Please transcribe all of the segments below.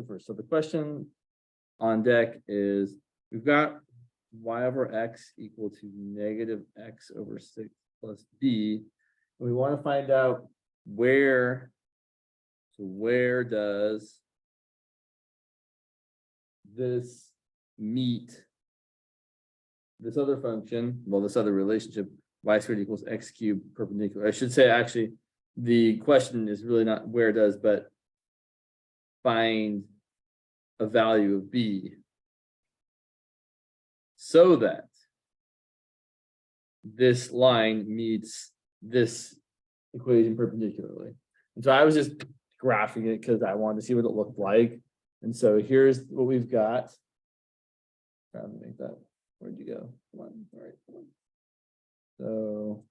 first. So the question on deck is, we've got y over x equal to negative x over 6 plus b. We want to find out where does this meet this other function, well, this other relationship, y squared equals x cubed perpendicular. I should say, actually, the question is really not where it does, but find a value of b so that this line meets this equation perpendicularly. And so I was just graphing it because I wanted to see what it looked like. And so here's what we've got. Trying to make that. Where'd you go? Come on. All right. Come on. So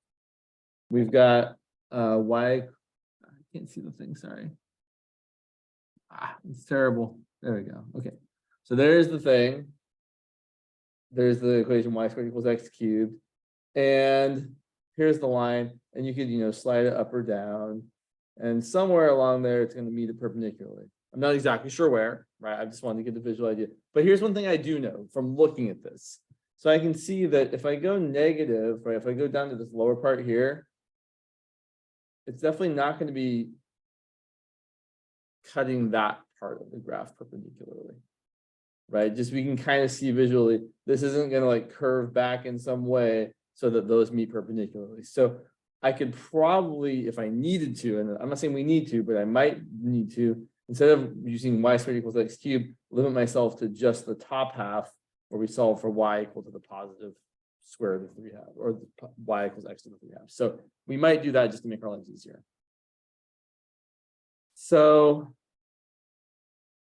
we've got y. I can't see the thing. Sorry. It's terrible. There we go. Okay. So there's the thing. There's the equation y squared equals x cubed. And here's the line. And you could, slide it up or down. And somewhere along there, it's going to meet it perpendicularly. I'm not exactly sure where, right? I just wanted to get the visual idea. But here's one thing I do know from looking at this. So I can see that if I go negative, right, if I go down to this lower part here, it's definitely not going to be cutting that part of the graph perpendicularly, right? Just we can kind of see visually, this isn't going to like curve back in some way so that those meet perpendicularly. So I could probably, if I needed to, and I'm not saying we need to, but I might need to, instead of using y squared equals x cubed, limit myself to just the top half where we solve for y equal to the positive square root of the 3 halves, or the y equals x to the 3 halves. So we might do that just to make our lives easier. So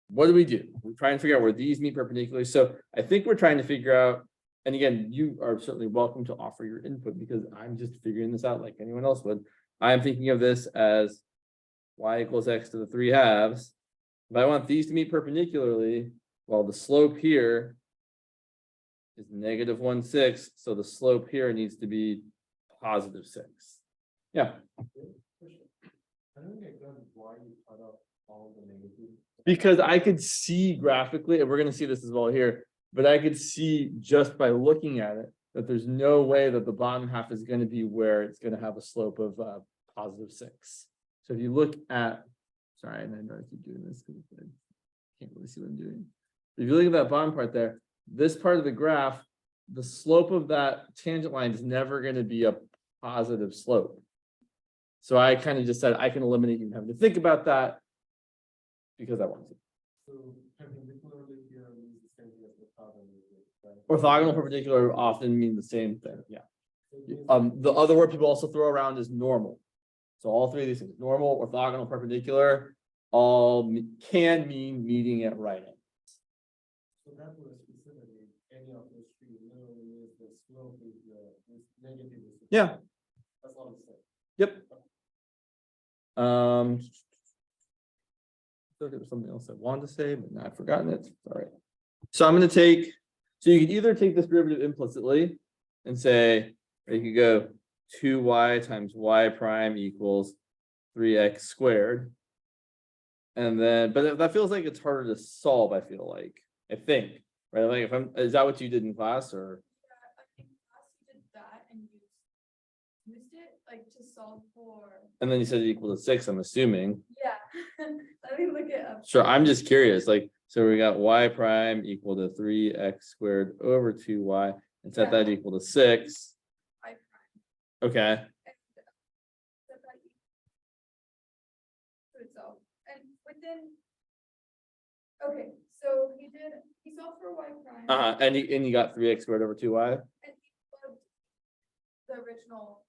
what do? We try and figure out where these meet perpendicularly. So I think we're trying to figure out, and again, you are certainly welcome to offer your input because I'm just figuring this out like anyone else would. I'm thinking of this as y equals x to the 3 halves. If I want these to meet perpendicularly, well, the slope here is negative 1/6. So the slope here needs to be positive 6. Yeah. I don't get why you cut off all the negatives. Because I could see graphically, and we're going to see this as well here, but I could see just by looking at it that there's no way that the bottom half is going to be where it's going to have a slope of positive 6. So if you look at, sorry, and I know I keep doing this because I can't really see what I'm doing. If you look at that bottom part there, this part of the graph, the slope of that tangent line is never going to be a positive slope. So I kind of just said I can eliminate even having to think about that because I want to. So perpendicularly here means the same thing as orthogonal. Right? Orthogonal perpendicular often mean the same thing. Yeah. The other word people also throw around is normal. So all three of these things, normal, orthogonal, perpendicular, all can mean meeting at right angles. So that was specifically any of those three literally means the slope is negative. Yeah. That's all I'm saying. Yep. There was something else I wanted to say, but now I've forgotten it. All right. So I'm going to take, so you could either take this derivative implicitly and say, or you could go 2y times y prime equals 3x squared. And then, but that feels like it's harder to solve, I feel like, I think, right? Like is that what you did in class or? Yeah, I think class you did that and used it like to solve for. And then you said it equal to 6, I'm assuming. Yeah, let me look it up. Sure, I'm just curious, like, so we got y prime equal to 3x squared over 2y and set that equal to 6. I prime. Okay. And set that equal to itself. And within, okay, so he solved for y prime. And you got 3x squared over 2y. And he plugged the original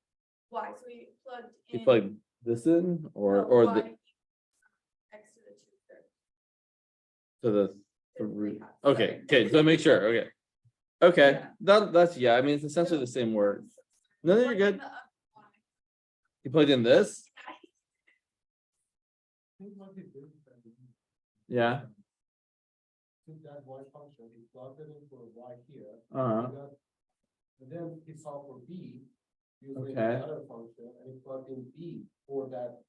y, so he plugged in. You plugged this in or y the x to the 2/3. to the root. Sorry. Okay, so make sure. Okay. Yeah. That's yeah, I mean it's essentially the same word. No, you're good. Y. You plugged in this? Yeah. Took that y function, he plugged it in for y here. Uh-huh. And then he solved for b using Okay. another function, and he plugged in b for that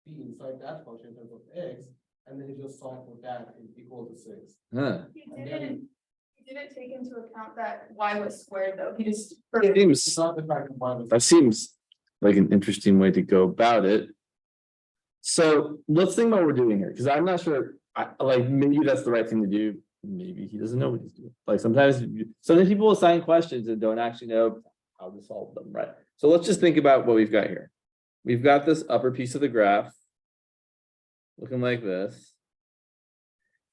b inside that function in terms of x. and then you just solve for that in equal to 6. Huh. He didn't take into account that y was squared though, he just. Seems, Not the fact that y was. that seems like an interesting way to go about it. So let's think about what we're doing here, because I'm not sure, like, maybe that's the right thing to do. Maybe he doesn't know what he's doing. Like sometimes people assign questions and don't actually know how to solve them, right? So let's just think about what we've got here. We've got this upper piece of the graph looking like this.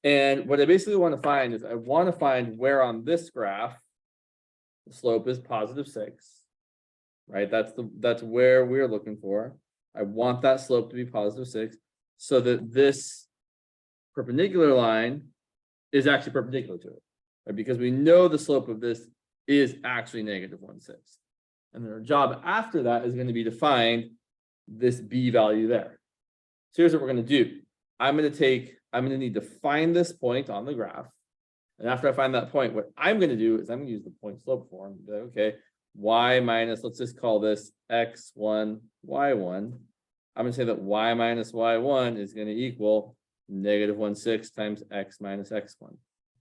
And what I basically want to find is I want to find where on this graph the slope is +6, right? That's where we're looking for. I want that slope to be +6 so that this perpendicular line is actually perpendicular to it, right? Because we know the slope of this is actually -1/6. And our job after that is going to be to find this b value there. So here's what we're going to do. I'm going to need to find this point on the graph. And after I find that point, what I'm going to do is I'm going to use the point slope form. Okay, y minus, let's just call this x1, y1. I'm going to say that y minus y1 is going to equal -1/6 times x minus x1.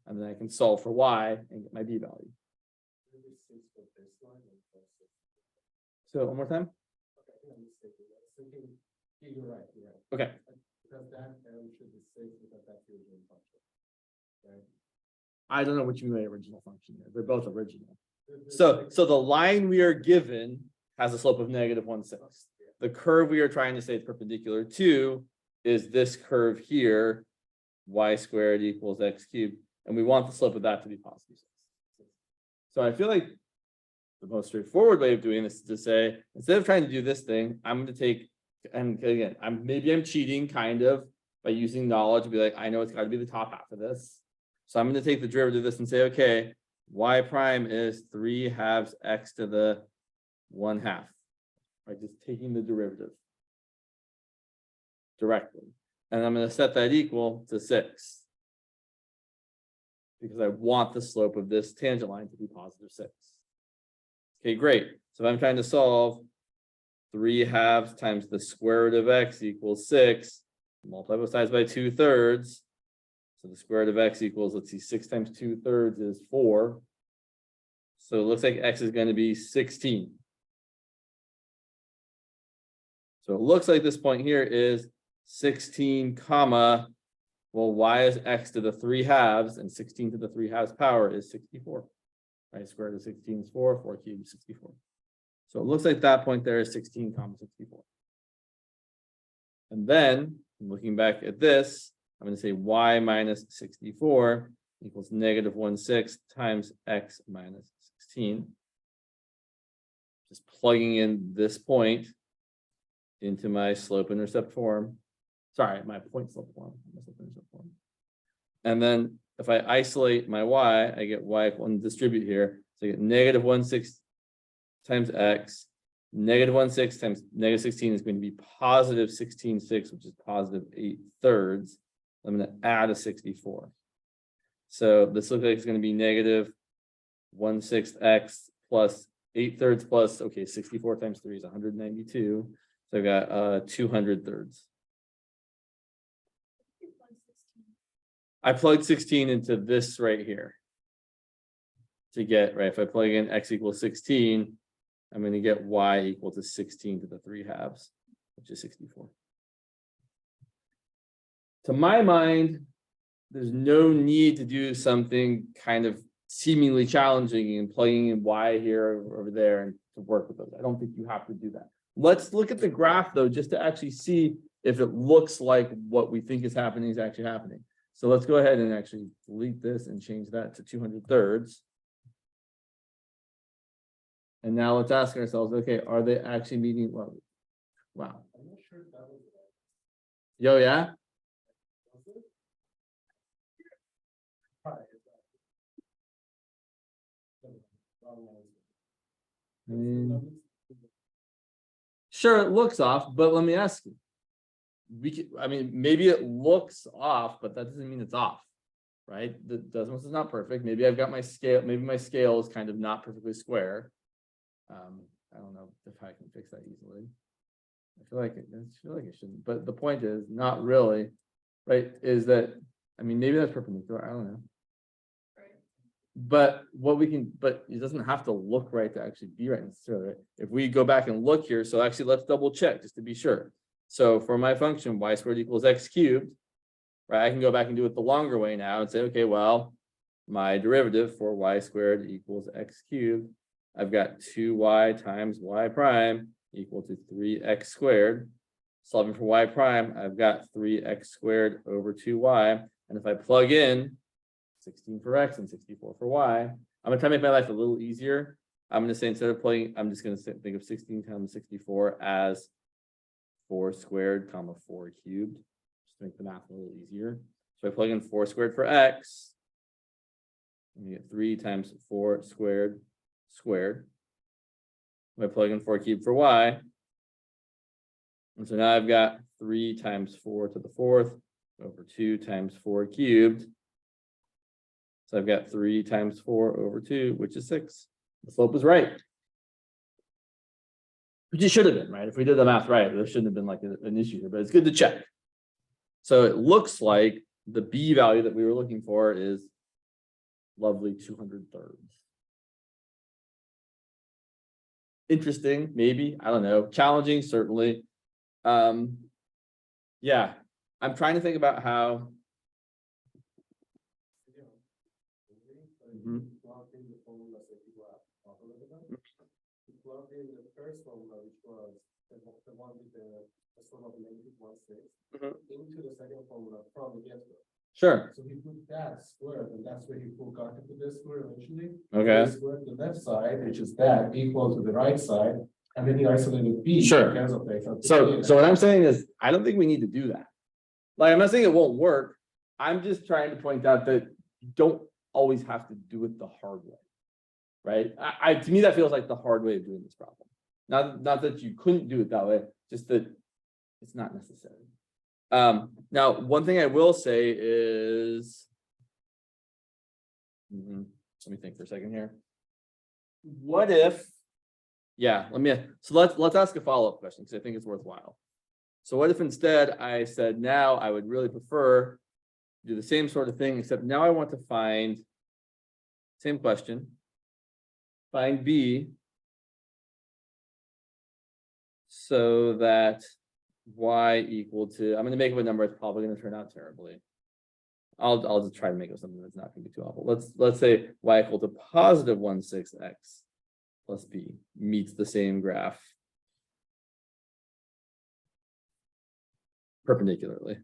And then I can solve for y and get my b value. So one more time. You're right. Okay. Because that term should be 6 because that's the original function. Right? I don't know what you mean by original function here. They're both original. So the line we are given has a slope of -1/6. The curve we are trying to say is perpendicular to is this curve here, y squared equals x cubed, and we want the slope of that to be +6. So I feel like the most straightforward way of doing this is to say, instead of trying to do this thing, I'm going to take, and again, I'm cheating kind of by using knowledge to be like, I know it's got to be the top half of this. So I'm going to take the derivative of this and say, okay, y prime is 3/2 x to the 1/2, right? Just taking the derivative directly. And I'm going to set that equal to 6. Because I want the slope of this tangent line to be +6. Okay, great. So if I'm trying to solve 3/2 times the square root of x equals 6, multiply both sides by 2/3. So the square root of x equals, let's see, 6 times 2/3 is 4. So it looks like x is going to be 16. So it looks like this point here is 16 comma, well, y is x to the 3/2, and 16 to the 3/2 power is 64. Right, square root of 16 is 4, 4 cubed is 64. So it looks like that point there is 16 comma 64. And then looking back at this, I'm going to say y minus 64 equals -1/6 times x minus 16. Just plugging in this point into my slope intercept form. Sorry, my point slope form. And then if I isolate my y, I get y equal and distribute here. So I get -1/6 times x. -1/6 times -16 is going to be +16/6, which is +8/3. I'm going to add a 64. So this looks like it's going to be -1/6 x plus 8/3 plus, okay, 64 times 3 is 192. So I've got 200/3. I plugged 16 into this right here to get, right, if I plug in x equals 16, I'm going to get y equal to 16 to the 3/2, which is 64. To my mind, there's no need to do something kind of seemingly challenging and plugging in y here or over there and to work with those. I don't think you have to do that. Let's look at the graph though, just to actually see if it looks like what we think is happening is actually happening. So let's go ahead and actually delete this and change that to 200/3. And now let's ask ourselves, okay, are they actually meeting? Well, wow. I'm not sure if that was Yo, yeah. I mean, sure, it looks off, but let me ask you. I mean, maybe it looks off, but that doesn't mean it's off, right? The decimal is not perfect. Maybe I've got my scale. Maybe my scale is kind of not perfectly square. I don't know if I can fix that easily. I feel like it shouldn't. But the point is, not really, right, is that, I mean, maybe that's perpendicular, I don't know. Right. But but it doesn't have to look right to actually be right necessarily, right? If we go back and look here, so actually let's double check just to be sure. So for my function, y squared equals x cubed, right, I can go back and do it the longer way now and say, okay, well, my derivative for y squared equals x cubed, I've got 2y times y prime equal to 3x squared. Solving for y prime, I've got 3x squared over 2y. And if I plug in 16 for x and 64 for y, I'm gonna try to make my life a little easier. I'm gonna say, instead of plugging, I'm just gonna think of 16 times 64 as 4 squared comma 4 cubed, just to make the math a little easier. So I plug in 4 squared for x, and you get 3 times 4 squared squared. I plug in 4 cubed for y. And so now I've got 3 times 4 to the 4th over 2 times 4 cubed. So I've got 3 times 4 over 2, which is 6. The slope is right. Which it should have been, right? If we did the math right, there shouldn't have been like an issue here, but it's good to check. So it looks like the b value that we were looking for is lovely 200/3. Interesting, maybe, I don't know. Challenging, certainly. Yeah, I'm trying to think about how. Mhm. Plug in the formula that you have talked about. You plug in the first formula, which was the one with the sort of -1/6, into the second formula from the get-go. Sure. So he put that square, and that's where he got to this square eventually. Okay. The square to the left side, which is that, equal to the right side, and then he isolated b. Sure. Because of the So what I'm saying is, I don't think we need to do that. Like, I'm not saying it won't work. I'm just trying to point out that you don't always have to do it the hard way. Right? To me, that feels like the hard way of doing this problem. Not that you couldn't do it that way, just that it's not necessary. Now, one thing I will say is, let me think for a second here. What if, let's ask a follow-up question, because I think it's worthwhile. So what if instead I said, now I would really prefer to do the same sort of thing, except now I want to find, same question, find b so that y equal to, I'm going to make up a number that's probably going to turn out terribly. I'll just try to make up something that's not going to be too awful. Let's say y equal to positive 1/6x plus b meets the same graph perpendicularly.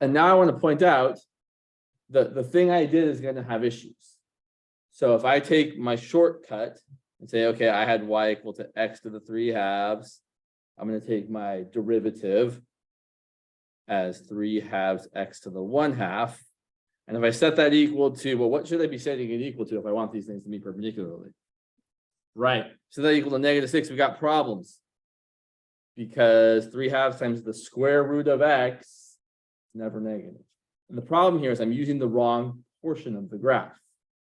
And now I want to point out that the thing I did is going to have issues. So if I take my shortcut and say, okay, I had y equal to x to the 3/2, I'm going to take my derivative as 3/2 x to the 1/2. And if I set that equal to, well, what should I be setting it equal to if I want these things to meet perpendicularly? Right. So that equal to -6, we got problems. Because 3/2 times the square root of x is never negative. And the problem here is I'm using the wrong portion of the graph.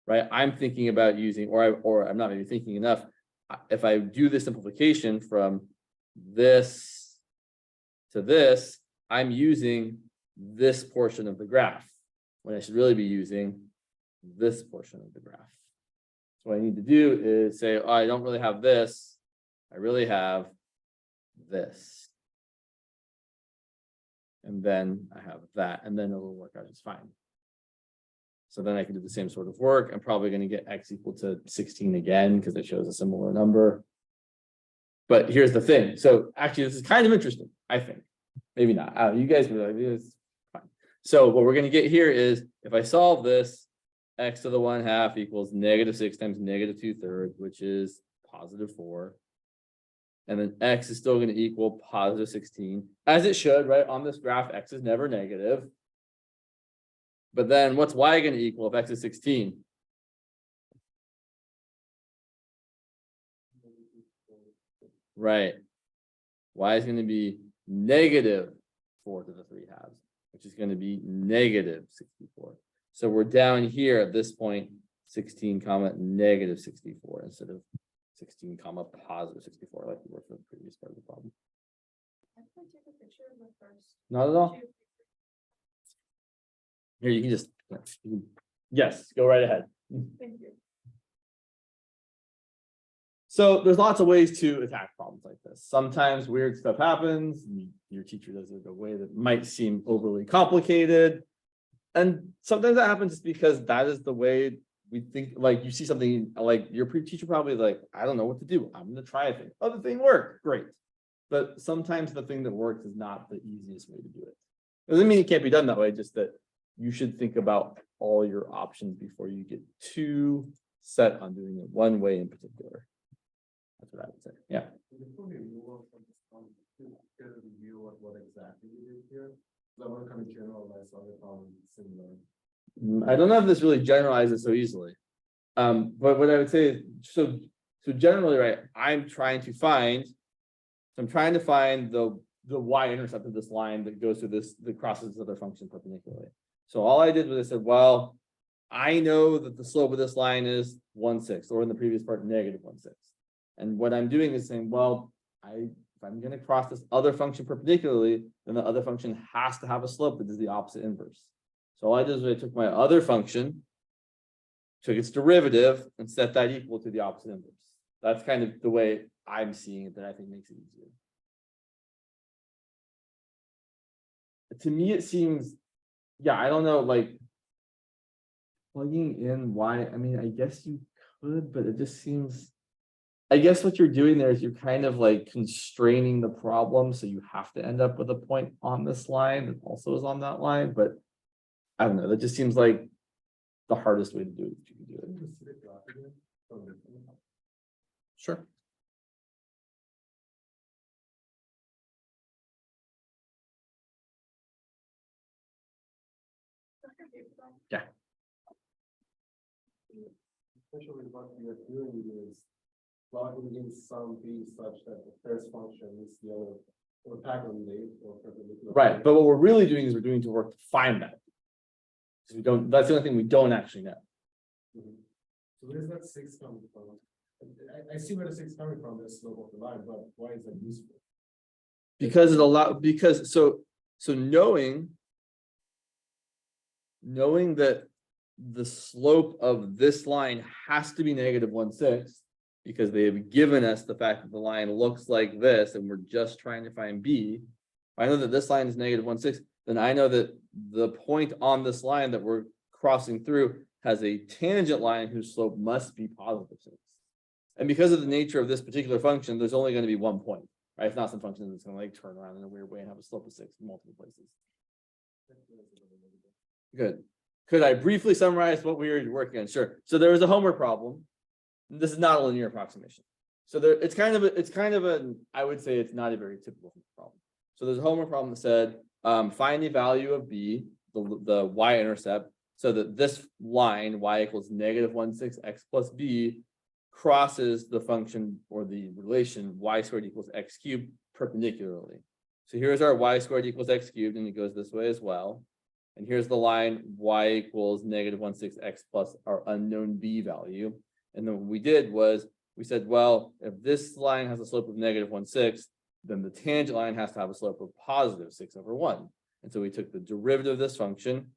Right? I'm thinking about using, or I'm not maybe thinking enough. If I do the simplification from this to this, I'm using this portion of the graph when I should really be using this portion of the graph. So what I need to do is say, oh, I don't really have this. I really have this. And then I have that, and then it'll work out just fine. So then I can do the same sort of work. I'm probably going to get x equal to 16 again, because it shows a similar number. But here's the thing. So actually, this is kind of interesting, I think. Maybe not. You guys were like, it's fine. So what we're going to get here is, if I solve this, x to the 1/2 equals -6 times -2/3, which is +4. And then x is still going to equal +16, as it should, right? On this graph, x is never negative. But then what's y going to equal if x is 16? Right. Y is going to be -4 to the 3/2, which is going to be -64. So we're down here at this point, 16 comma -64 instead of 16 comma +64, like we were for the previous part of the problem. Actually, take a picture of the first. Not at all. two. Here, you can just, yes, go right ahead. Thank you. So there's lots of ways to attack problems like this. Sometimes weird stuff happens, and your teacher does it in a way that might seem overly complicated. And sometimes that happens just because that is the way we think. Like you see something like your teacher probably like, I don't know what to do. I'm going to try a thing. Oh, the thing worked. Great. But sometimes the thing that works is not the easiest way to do it. It doesn't mean it can't be done that way, just that you should think about all your options before you get too set on doing it one way in particular. That's what I would say. Yeah. Before we move on from this problem, get a review of what exactly you did here. So I want to kind of generalize other problems similar. I don't know if this really generalizes so easily. But what I would say is, so generally, right, I'm trying to find the y-intercept of this line that goes through this, that crosses this other function perpendicularly. So all I did was I said, well, I know that the slope of this line is 1/6, or in the previous part, -1/6. And what I'm doing is saying, well, if I'm going to cross this other function perpendicularly, then the other function has to have a slope that is the opposite inverse. So all I did is I took my other function, took its derivative, and set that equal to the opposite inverse. That's kind of the way I'm seeing it, that I think makes it easier. To me, it seems, yeah, I don't know, like plugging in y, I mean, I guess you could, but it just seems, I guess what you're doing there is you're kind of like constraining the problem. So you have to end up with a point on this line that also is on that line. But I don't know, that just seems like the hardest way to do it. You can do it. Sure. Yeah. Essentially, what we are doing is logging in some b such that the first function is the other, or diagonally or perpendicular. Right. But what we're really doing is we're doing to work to find that. Because we don't, that's the only thing we don't actually know. Mhm. So where's that 6 coming from? I see where the 6 coming from, the slope of the line, but why is that useful? Because it allows, because so knowing that the slope of this line has to be -1/6, because they have given us the fact that the line looks like this and we're just trying to find b. If I know that this line is -1/6, then I know that the point on this line that we're crossing through has a tangent line whose slope must be +6. And because of the nature of this particular function, there's only going to be one point, right? It's not some function that's going to like turn around in a weird way and have a slope of 6 in multiple places. Good. Could I briefly summarize what we were working on? Sure. So there was a homework problem. This is not a linear approximation. So there, it's kind of a, I would say it's not a very typical problem. So there's a homework problem that said, find the value of b, the y-intercept, so that this line y equals -1/6 x plus b crosses the function or the relation y² equals x³ perpendicularly. So here's our y² equals x³, and it goes this way as well. And here's the line y equals -1/6 x plus our unknown b value. And then what we did was we said, well, if this line has a slope of -1/6, then the tangent line has to have a slope of +6/1. And so we took the derivative of this function,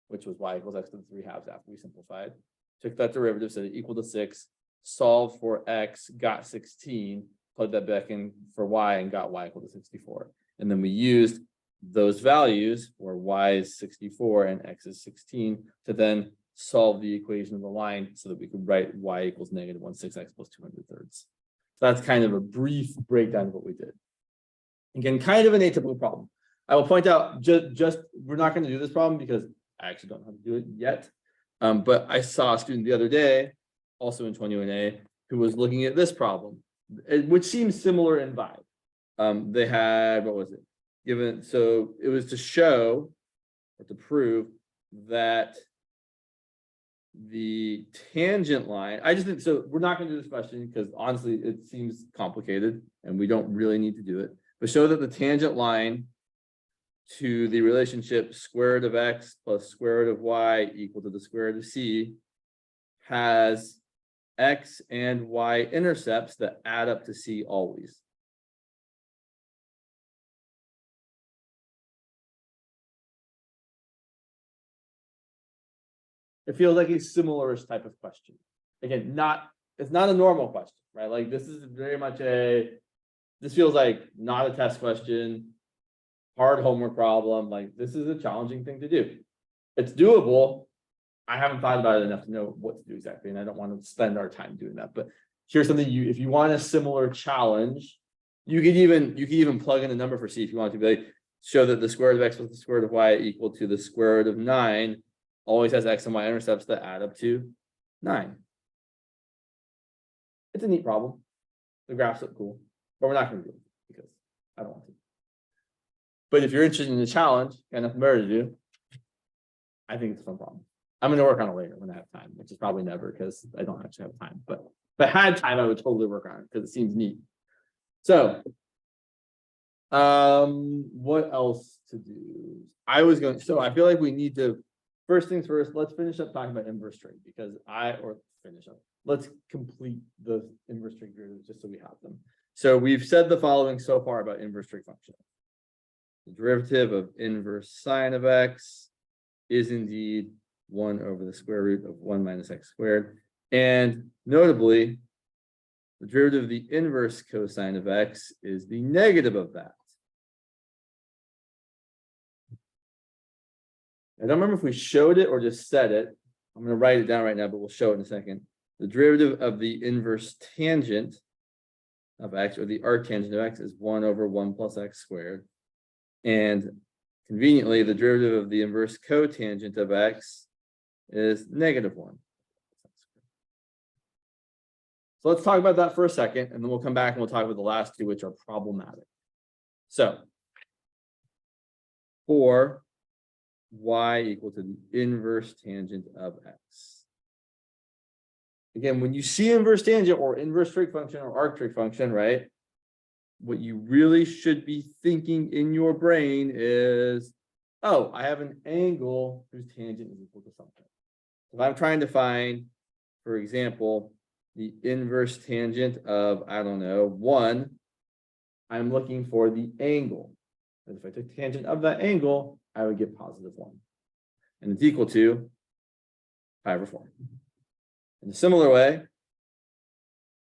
which was y equals x to the 3/2 after we simplified, took that derivative, set it equal to 6, solved for x, got 16, plugged that back in for y and got y equal to 64. And then we used those values, where y is 64 and x is 16, to then solve the equation of the line so that we could write y equals -1/6 x plus 200/3. So that's kind of a brief breakdown of what we did. Again, kind of an atypical problem. I will point out just we're not going to do this problem because I actually don't know how to do it yet. But I saw a student the other day, also in 21A, who was looking at this problem, which seems similar in vibe. They had, what was it? Given, so it was to show or to prove that the tangent line, I just think, so we're not going to do this question because honestly it seems complicated and we don't really need to do it, but show that the tangent line to the relationship square root of x plus square root of y equal to the square root of c has x and y intercepts that add up to c always. It feels like a similar type of question. Again, it's not a normal question, right? Like this is very much this feels like not a test question, hard homework problem. Like this is a challenging thing to do. It's doable. I haven't thought about it enough to know what to do exactly, and I don't want to spend our time doing that. But here's something if you want a similar challenge, you could even plug in a number for C if you want to be like, show that the square root of x plus the square root of y equal to the square root of 9 always has x and y intercepts that add up to 9. It's a neat problem. The graphs look cool, but we're not going to do it because I don't want to. But if you're interested in the challenge, got enough merit to do, I think it's a fun problem. I'm going to work on it later when I have time, which is probably never because I don't actually have time. But if I had time, I would totally work on it because it seems neat. So, what else to do? So I feel like we need to, first things first, let's finish up talking about inverse trig because let's complete the inverse trig derivatives just so we have them. So we've said the following so far about inverse trig function. The derivative of inverse sine of x is indeed 1 over the square root of 1 minus x squared. And notably, the derivative of the inverse cosine of x is the negative of that. I don't remember if we showed it or just said it. I'm going to write it down right now, but we'll show it in a second. The derivative of the inverse tangent of x, or the arctangent of x, is 1 over 1 plus x squared. And conveniently, the derivative of the inverse cotangent of x is negative 1. So let's talk about that for a second, and then we'll come back and we'll talk about the last two, which are problematic. So for y equal to the inverse tangent of x. Again, when you see inverse tangent or inverse trig function or arc trig function, right? What you really should be thinking in your brain is, oh, I have an angle whose tangent is equal to something. If I'm trying to find, for example, the inverse tangent of, I don't know, 1, I'm looking for the angle. And if I took tangent of that angle, I would get positive 1. And it's equal to pi over 4. In a similar way,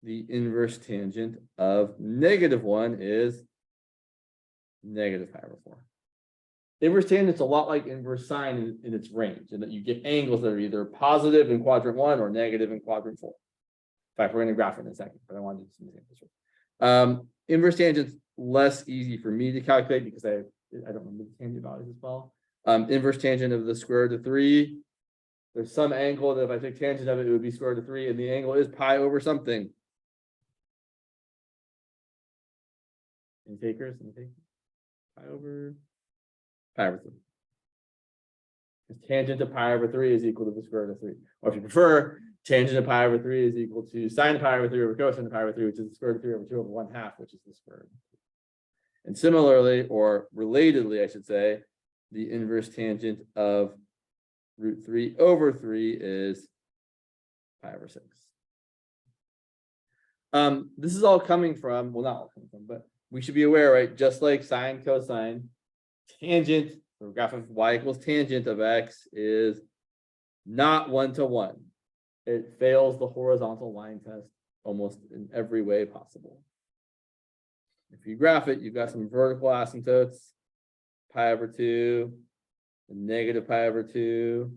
the inverse tangent of negative 1 is negative pi over 4. Inverse tangent's a lot like inverse sine in its range, and that you get angles that are either positive in quadrant 1 or negative in quadrant 4. In fact, we're going to graph it in a second, but I wanted to do some examples. Inverse tangent's less easy for me to calculate because I don't remember the tangent values as well. Inverse tangent of the square root of 3. There's some angle that if I take tangent of it, it would be square root of 3, and the angle is pi over something. Any takers? Pi over 3. Tangent of pi over 3 is equal to the square root of 3. Or if you prefer, tangent of pi over 3 is equal to sine of pi over 3 over cosine of pi over 3, which is the square root of 3 over 2 over 1/2, which is the square root. And similarly, or relatedly, I should say, the inverse tangent of root 3 over 3 is pi over 6. This is all coming from, well, not all coming from, but we should be aware, right? Just like sine, cosine, tangent, the graph of y equals tangent of x is not 1-to-1. It fails the horizontal line test almost in every way possible. If you graph it, you've got some vertical asymptotes, pi over 2, and negative pi over 2,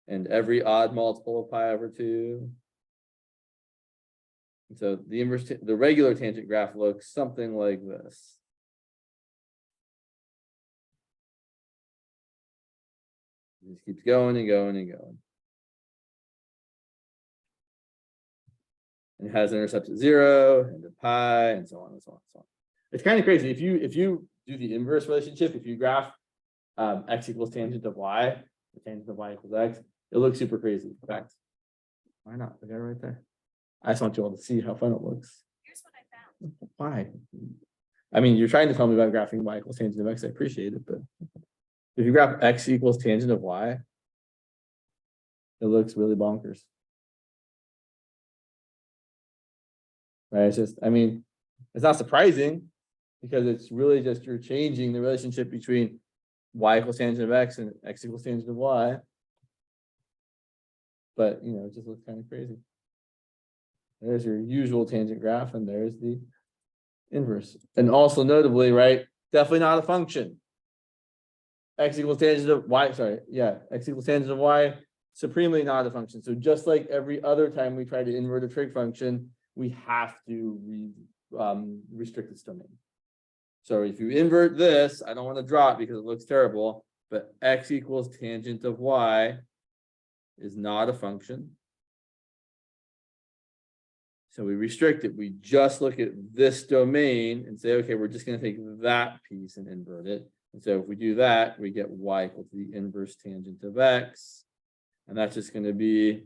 and every odd multiple of pi over 2. And so the regular tangent graph looks something like this. It just keeps going and going and going. And it has intercepts at 0 and at pi and so on and so on and so on. It's kind of crazy. If you do the inverse relationship, if you graph x equals tangent of y, the tangent of y equals x, it looks super crazy. In fact, why not? I got it right there. I just want you all to see how fun it looks. Here's what I found. Why? I mean, you're trying to tell me about graphing y equals tangent of x. I appreciate it, but if you graph x equals tangent of y, it looks really bonkers. Right? It's just, I mean, it's not surprising because it's really just you're changing the relationship between y equals tangent of x and x equals tangent of y. but you know, it just looks kind of crazy. There's your usual tangent graph, and there's the inverse. And also notably, right, definitely not a function. X equals tangent of y, sorry, yeah, x equals tangent of y, supremely not a function. So just like every other time we try to invert a trig function, we have to restrict its domain. So if you invert this, I don't want to draw it because it looks terrible, but x equals tangent of y is not a function. So we restrict it. We just look at this domain and say, okay, we're just going to take that piece and invert it. And so if we do that, we get y equal to the inverse tangent of x. And that's just going to be,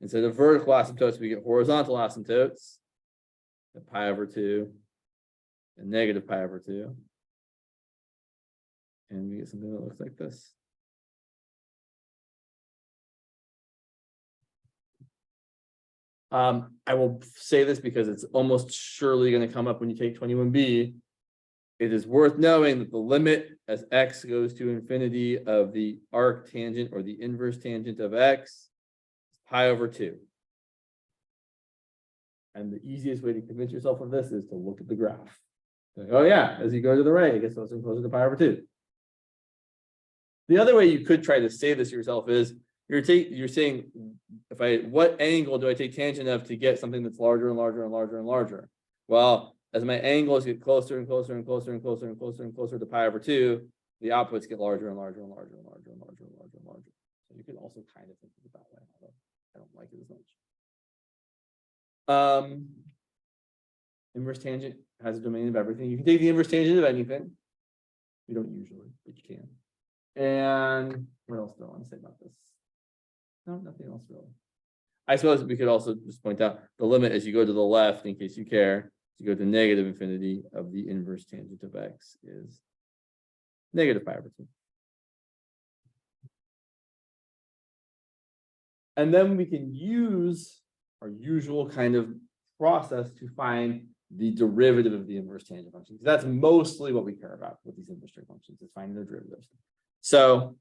instead of vertical asymptotes, we get horizontal asymptotes at pi over 2 and negative pi over 2. And we get something that looks like this. I will say this because it's almost surely going to come up when you take 21b. It is worth knowing that the limit as x goes to infinity of the arc tangent or the inverse tangent of x is pi over 2. And the easiest way to convince yourself of this is to look at the graph. Like, oh yeah, as you go to the right, it gets closer and closer to pi over 2. The other way you could try to say this yourself is you're saying, what angle do I take tangent of to get something that's larger and larger and larger and larger? Well, as my angles get closer and closer and closer and closer and closer and closer to pi over 2, the outputs get larger and larger and larger and larger and larger and larger and larger. So you could also kind of think of it that way, although I don't like it as much. Inverse tangent has a domain of everything. You can take the inverse tangent of anything. You don't usually, but you can. And what else do I want to say about this? No, nothing else really. I suppose we could also just point out the limit as you go to the left, in case you care, to go to negative infinity of the inverse tangent of x is negative pi over 2. And then we can use our usual kind of process to find the derivative of the inverse tangent function. Because that's mostly what we care about with these inverse trig functions, is finding their derivatives. So,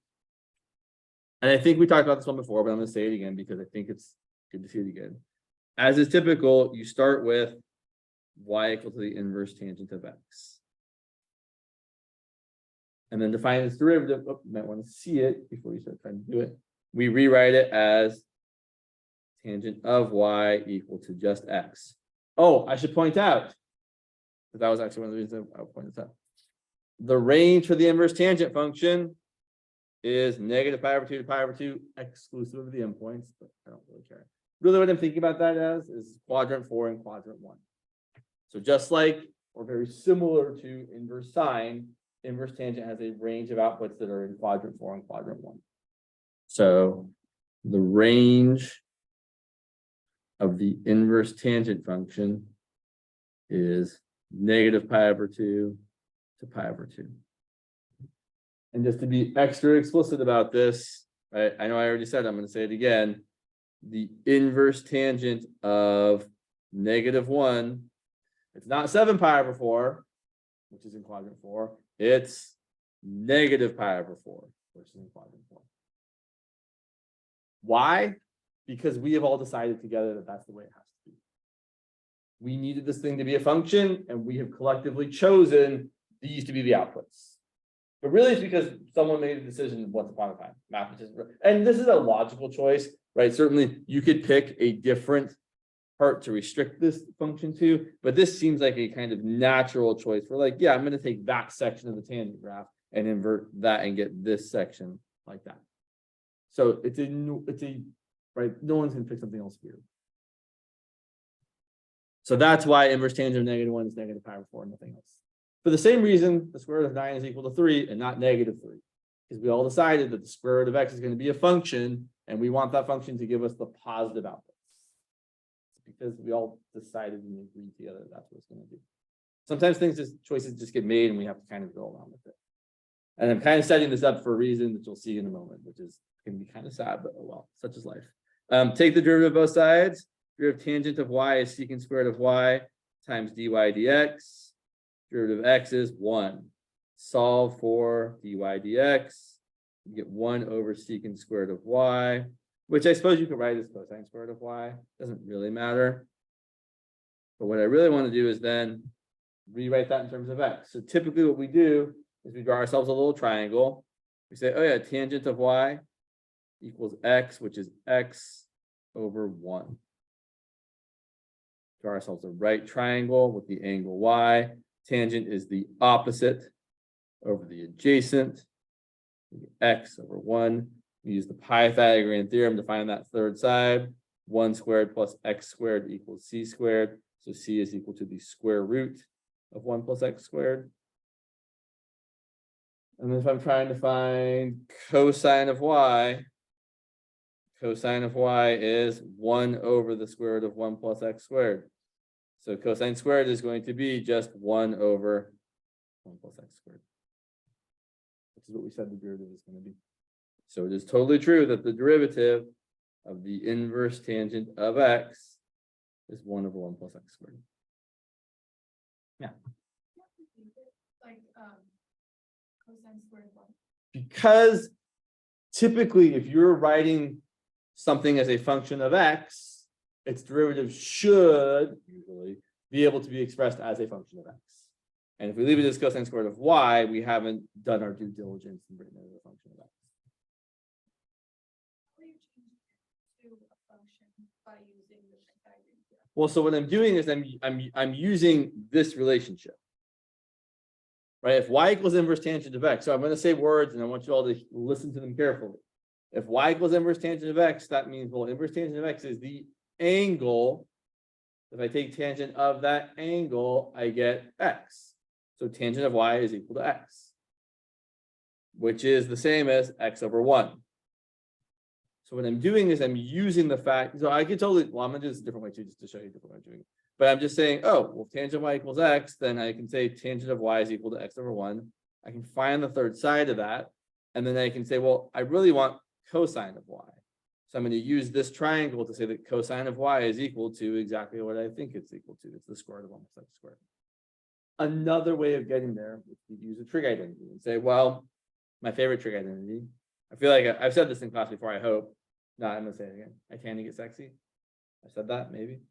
and I think we talked about this one before, but I'm going to say it again because I think it's good to see it again. As is typical, you start with y equal to the inverse tangent of x. And then to find its derivative, you might want to see it before you start trying to do it. We rewrite it as tangent of y equal to just x. Oh, I should point out that was actually one of the reasons I pointed this out. The range for the inverse tangent function is negative pi over 2 to pi over 2, exclusive of the endpoints, but I don't really care. Really what I'm thinking about that as is quadrant 4 and quadrant 1. So just like, or very similar to inverse sine, inverse tangent has a range of outputs that are in quadrant 4 and quadrant 1. So the range of the inverse tangent function is negative pi over 2 to pi over 2. And just to be extra explicit about this, right, I know I already said it, I'm going to say it again. The inverse tangent of negative 1, it's not 7 pi over 4, which is in quadrant 4. It's negative pi over 4, which is in quadrant 4. Why? Because we have all decided together that that's the way it has to be. We needed this thing to be a function, and we have collectively chosen these to be the outputs. But really, it's because someone made a decision once upon a time. Mathematicians, and this is a logical choice, right? Certainly, you could pick a different part to restrict this function to, but this seems like a kind of natural choice for like, yeah, I'm going to take that section of the tangent graph and invert that and get this section like that. So it's a right. No one's going to pick something else weird. So that's why inverse tangent of negative 1 is negative pi over 4 and nothing else. For the same reason, the square root of 9 is equal to 3 and not negative 3. Because we all decided that the square root of x is going to be a function, and we want that function to give us the positive outputs. Because we all decided and agreed together that's what it's going to do. Sometimes choices just get made and we have to kind of go along with it. And I'm kind of setting this up for a reason that you'll see in a moment, which is going to be kind of sad, but oh well, such is life. Take the derivative of both sides. Derivative tangent of y is secant squared of y times dy dx. Derivative of x is 1. Solve for dy dx. You get 1 over secant squared of y which I suppose you could write as cosine squared of y, doesn't really matter. But what I really want to do is then rewrite that in terms of x. So typically what we do is we draw ourselves a little triangle. We say, oh yeah, tangent of y equals x, which is x over 1. Draw ourselves a right triangle with the angle y. Tangent is the opposite over the adjacent. X over 1. We use the Pythagorean theorem to find that third side. 1 squared plus x squared equals c squared. So c is equal to the square root of 1 plus x squared. And then if I'm trying to find cosine of y is 1 over the square root of 1 plus x squared. So cosine squared is going to be just 1 over 1 plus x squared. Which is what we said the derivative is going to be. So it is totally true that the derivative of the inverse tangent of x is 1 over 1 plus x squared. Yeah. Like, cosine squared of 1. Because typically, if you're writing something as a function of x, its derivative should usually be able to be expressed as a function of x. And if we leave it as cosine squared of y, we haven't done our due diligence and written it as a function of x. How do you change it to a function by using the Pythagorean theorem? Well, so what I'm doing is I'm using this relationship. Right? If y equals inverse tangent of x, so I'm going to say words and I want you all to listen to them carefully. If y equals inverse tangent of x, that means, well, inverse tangent of x is the angle. If I take tangent of that angle, I get x. So tangent of y is equal to x, which is the same as x over 1. So what I'm doing is I'm using the fact, so I could totally, well, I'm going to do this a different way too, just to show you a different way of doing it. But I'm just saying, oh, well, if tangent of y equals x, then I can say tangent of y is equal to x over 1. I can find the third side of that. And then I can say, well, I really want cosine of y. So I'm going to use this triangle to say that cosine of y is equal to exactly what I think it's equal to. It's the square root of 1 plus x squared. Another way of getting there is to use a trig identity and say, well, my favorite trig identity. I feel like I've said this in class before, I hope. No, I'm going to say it again. I tend to get sexy. I said that, maybe.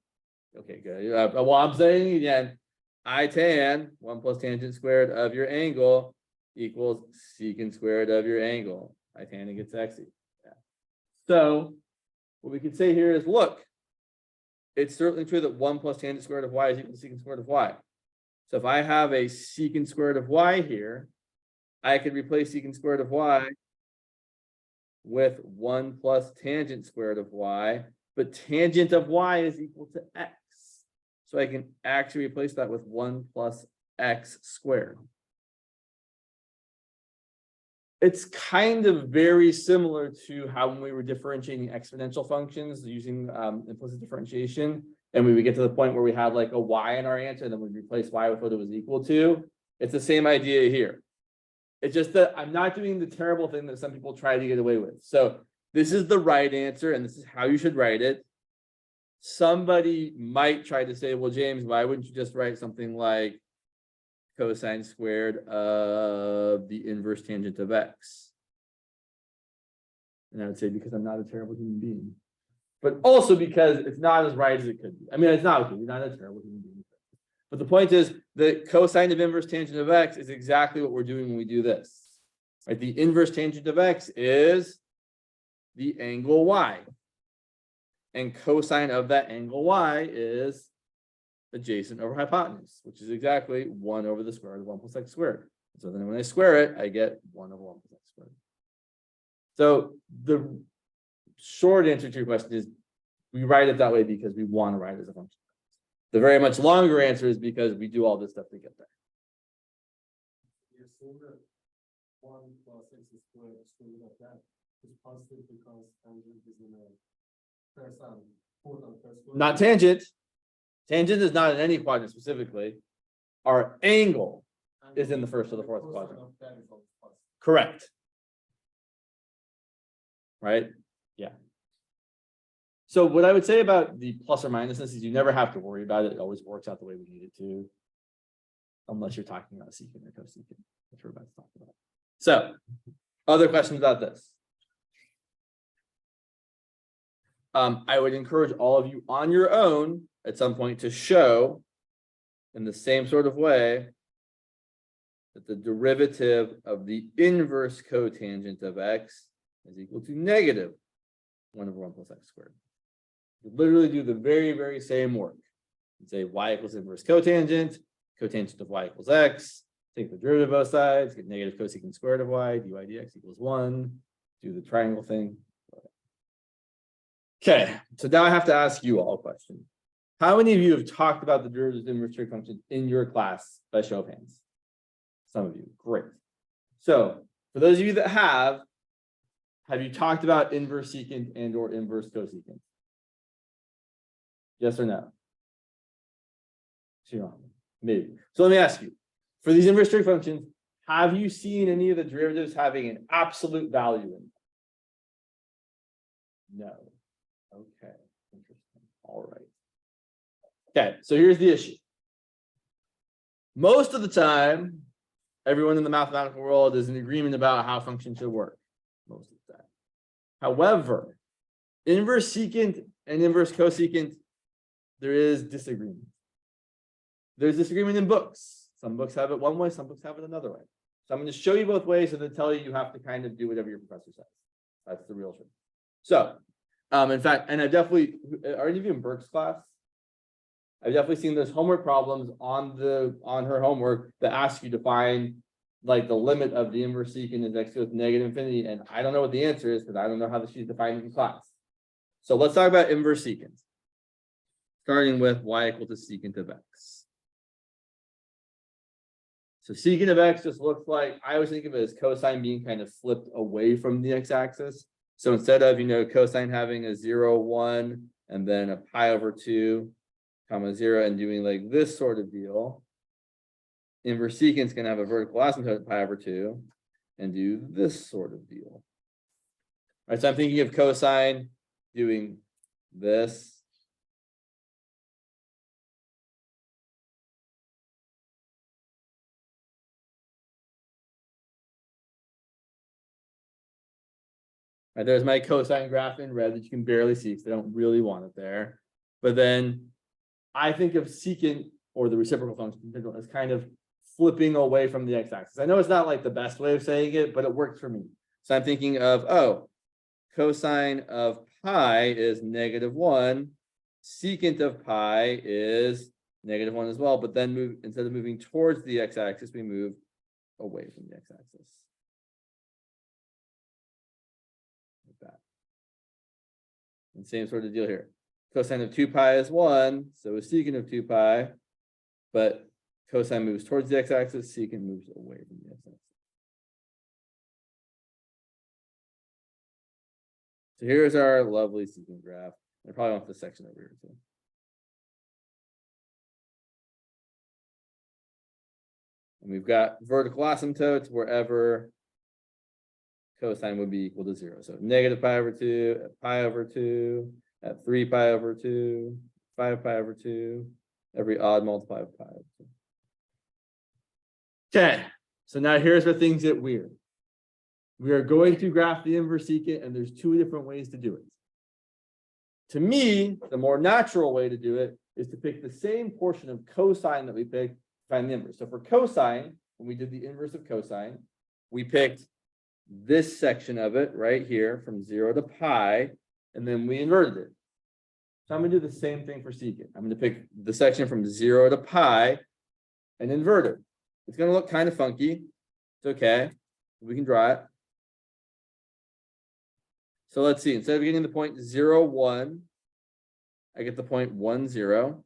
Okay, good. Well, I'm saying it again. I tan 1 plus tangent squared of your angle equals secant squared of your angle. I tend to get sexy. Yeah. So what we could say here is, look, it's certainly true that 1 plus tangent squared of y is equal to secant squared of y. So if I have a secant squared of y here, I could replace secant squared of y with 1 plus tangent squared of y, but tangent of y is equal to x. So I can actually replace that with 1 plus x squared. It's kind of very similar to how when we were differentiating exponential functions using implicit differentiation, and we would get to the point where we had like a y in our answer, and then we'd replace y with what it was equal to. It's the same idea here. It's just that I'm not doing the terrible thing that some people try to get away with. So this is the right answer, and this is how you should write it. Somebody might try to say, well, James, why wouldn't you just write something like cosine squared of the inverse tangent of x? And I would say, because I'm not a terrible human being. But also because it's not as right as it could be. I mean, it's not okay. You're not a terrible human being. But the point is the cosine of inverse tangent of x is exactly what we're doing when we do this. Right? The inverse tangent of x is the angle y. And cosine of that angle y is adjacent over hypotenuse, which is exactly 1 over the square root of 1 plus x squared. So then when I square it, I get 1 over 1 plus x squared. So the short answer to your question is we write it that way because we want to write it as a function. The very much longer answer is because we do all this stuff to get there. You assume that 1 plus x squared square root of that is positive because tangent is in a first and fourth and first square. Not tangent. Tangent is not in any quadrant specifically. Our angle is in the first or the fourth quadrant. Correct. Right? Yeah. So what I would say about the plus or minusness is you never have to worry about it. It always works out the way we need it to. Unless you're talking about secant or cosecant, which we're about to talk about. So, other questions about this? I would encourage all of you on your own at some point to show in the same sort of way that the derivative of the inverse cotangent of x is equal to negative 1/1 plus x squared. You literally do the very, very same work. You say y equals inverse cotangent, cotangent of y equals x, take the derivative of both sides, get negative cosecant squared of y, dy dx equals 1, do the triangle thing. Okay, so now I have to ask you all a question. How many of you have talked about the derivative of inverse trig function in your class by show of hands? Some of you, great. So for those of you that have you talked about inverse secant and or inverse cosecant? Yes or no? Maybe. So let me ask you, for these inverse trig functions, have you seen any of the derivatives having an absolute value in them? No. Okay, interesting. All right. Okay, so here's the issue. Most of the time, everyone in the mathematical world is in agreement about how functions should work. Most of the time. However, inverse secant and inverse cosecant, there is disagreement. There's disagreement in books. Some books have it one way, some books have it another way. So I'm going to show you both ways and then tell you have to kind of do whatever your professor says. That's the real truth. So, in fact, and I definitely, are any of you in Burke's class? I've definitely seen those homework problems on her homework that ask you to find like the limit of the inverse secant as x goes to negative infinity, and I don't know what the answer is because I don't know how she's defined in class. So let's talk about inverse secant, starting with y equal to secant of x. So secant of x just looks like, I always think of it as cosine being kind of flipped away from the x-axis. So instead of, cosine having a 0, 1, and then a pi over 2, comma 0, and doing like this sort of deal, inverse secant is going to have a vertical asymptote pi over 2 and do this sort of deal. All right, so I'm thinking of cosine doing this. Right, there's my cosine graph in red that you can barely see because I don't really want it there. But then I think of secant or the reciprocal function as kind of flipping away from the x-axis. I know it's not like the best way of saying it, but it works for me. So I'm thinking of, cosine of pi is -1, secant of pi is -1 as well, but then instead of moving towards the x-axis, we move away from the x-axis. Like that. And same sort of deal here. Cosine of 2 pi is 1, so is secant of 2 pi, but cosine moves towards the x-axis, secant moves away from the x-axis. So here's our lovely secant graph. I probably want this section over here too. And we've got vertical asymptotes wherever cosine would be equal to 0. So negative pi over 2, at pi over 2, at 3 pi over 2, 5 pi over 2, every odd multiply of pi over 2. Okay, so now here's where things get weird. We are going to graph the inverse secant, and there's two different ways to do it. To me, the more natural way to do it is to pick the same portion of cosine that we picked to find the inverse. So for cosine, when we did the inverse of cosine, we picked this section of it right here from 0 to pi, and then we inverted it. So I'm going to do the same thing for secant. I'm going to pick the section from 0 to pi and invert it. It's going to look kind of funky. It's okay. We can draw it. So let's see. Instead of getting the point 0, 1, I get the point 1, 0.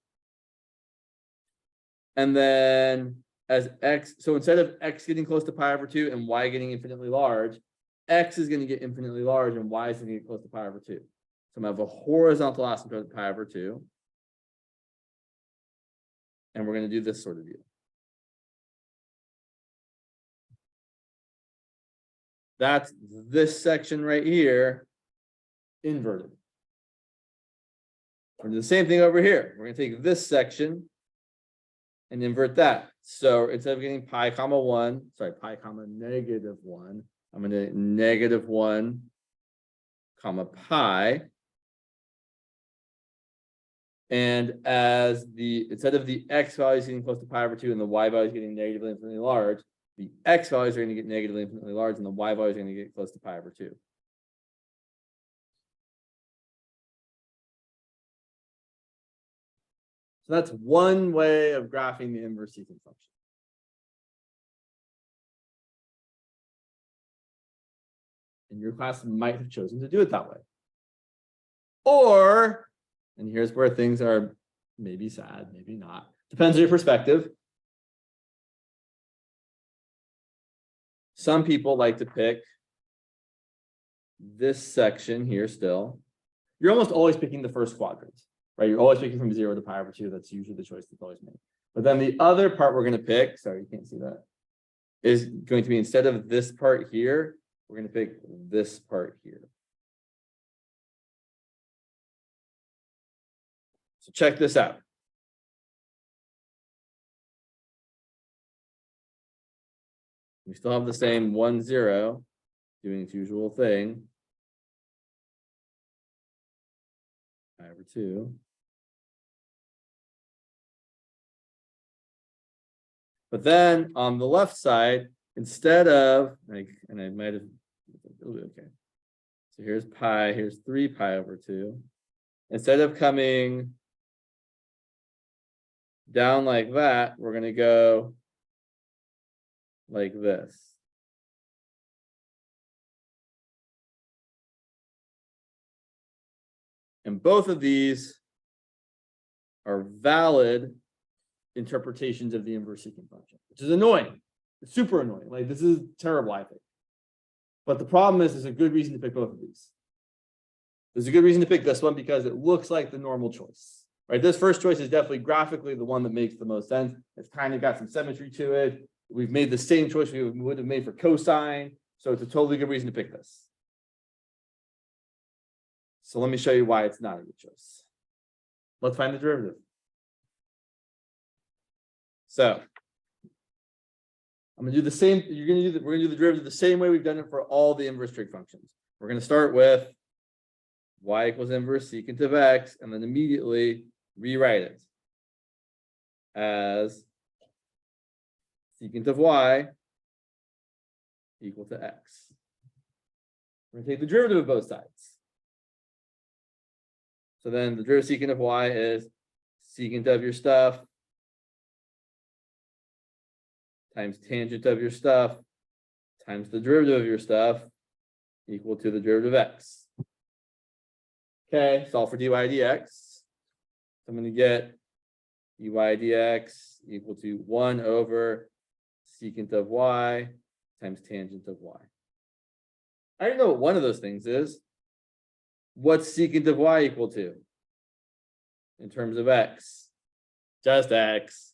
And then as x, so instead of x getting close to pi over 2 and y getting infinitely large, x is going to get infinitely large and y is going to get close to pi over 2. So I'm going to have a horizontal asymptote at pi over 2. And we're going to do this sort of deal. That's this section right here inverted. We're going to do the same thing over here. We're going to take this section and invert that. So instead of getting pi comma 1, pi comma -1, I'm going to -1 comma pi. And as instead of the x values getting close to pi over 2 and the y values getting negatively infinitely large, the x values are going to get negatively infinitely large and the y values are going to get close to pi over 2. So that's one way of graphing the inverse secant function. And your class might have chosen to do it that way. Or, and here's where things are maybe sad, maybe not. Depends on your perspective. Some people like to pick this section here still. You're almost always picking the first quadrant, right? You're always picking from 0 to pi over 2. That's usually the choice that's always made. But then the other part we're going to pick, sorry, you can't see that, is going to be instead of this part here, we're going to pick this part here. So check this out. We still have the same 1, 0 doing its usual thing. Pi over 2. But then on the left side, instead of, and I might have, it'll be okay. So here's pi, here's 3 pi over 2. Instead of coming down like that, we're going to go like this. And both of these are valid interpretations of the inverse secant function, which is annoying. It's super annoying. Like, this is terrible, I think. But the problem is there's a good reason to pick both of these. There's a good reason to pick this one because it looks like the normal choice, right? This first choice is definitely graphically the one that makes the most sense. It's kind of got some symmetry to it. We've made the same choice we would have made for cosine. So it's a totally good reason to pick this. So let me show you why it's not a good choice. Let's find the derivative. So I'm going to do the same. We're going to do the derivative the same way we've done it for all the inverse trig functions. We're going to start with y equals inverse secant of x, and then immediately rewrite it as secant of y equal to x. We're going to take the derivative of both sides. So then the derivative secant of y is secant of your stuff times tangent of your stuff times the derivative of your stuff equal to the derivative of x. Okay, solve for dy dx. So I'm going to get dy dx equal to 1 over secant of y times tangent of y. I already know what one of those things is. What's secant of y equal to in terms of x? Just x.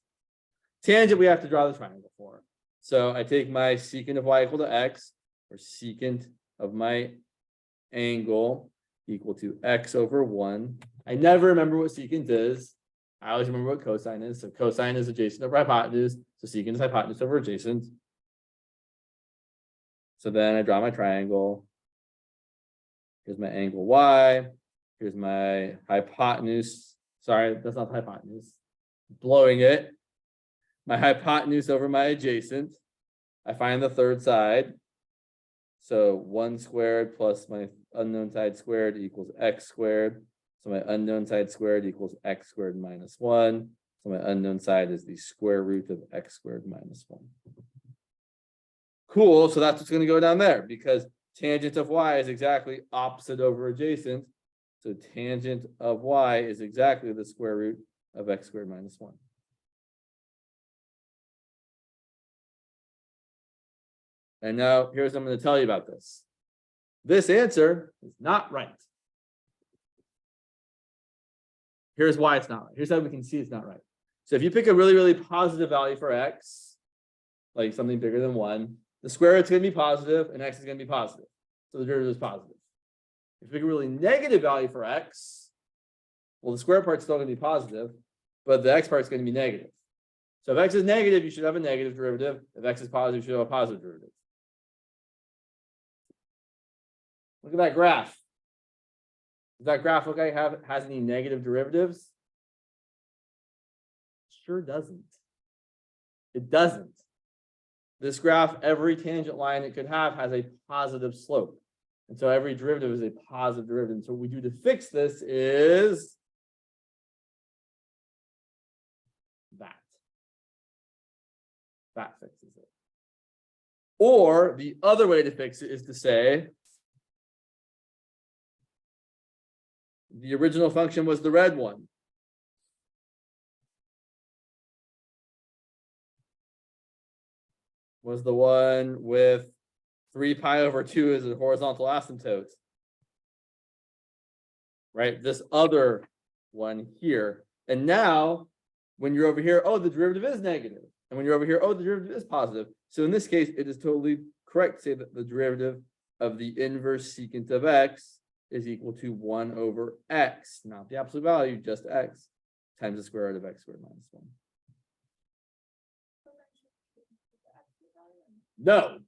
Tangent, we have to draw the triangle for. So I take my secant of y equal to x, or secant of my angle equal to x over 1. I never remember what secant is. I always remember what cosine is. So cosine is adjacent over hypotenuse. So secant is hypotenuse over adjacent. So then I draw my triangle. Here's my angle y. Here's my hypotenuse. Sorry, that's not the hypotenuse. Blowing it. My hypotenuse over my adjacent. I find the third side. So 1 squared plus my unknown side squared equals x squared. So my unknown side squared equals x squared minus 1. So my unknown side is the square root of x squared minus 1. Cool. So that's what's going to go down there because tangent of y is exactly opposite over adjacent. So tangent of y is exactly the square root of x squared minus 1. And now here's what I'm going to tell you about this. This answer is not right. Here's why it's not right. Here's how we can see it's not right. So if you pick a really, really positive value for x, like something bigger than 1, the square root's going to be positive and x is going to be positive. So the derivative is positive. If you pick a really negative value for x, well, the square part's still going to be positive, but the x part's going to be negative. So if x is negative, you should have a negative derivative. If x is positive, you should have a positive derivative. Look at that graph. Does that graph look like it has any negative derivatives? sure doesn't. It doesn't. This graph, every tangent line it could have has a positive slope. And so every derivative is a positive derivative. And so what we do to fix this is that. That fixes it. Or the other way to fix it is to say the original function was the red one. Was the one with 3 pi over 2 as a horizontal asymptote. Right? This other one here. And now, when you're over here, oh, the derivative is negative. And when you're over here, oh, the derivative is positive. So in this case, it is totally correct to say that the derivative of the inverse secant of x is equal to 1 over x, not the absolute value, just x, times the square root of x squared minus 1. No.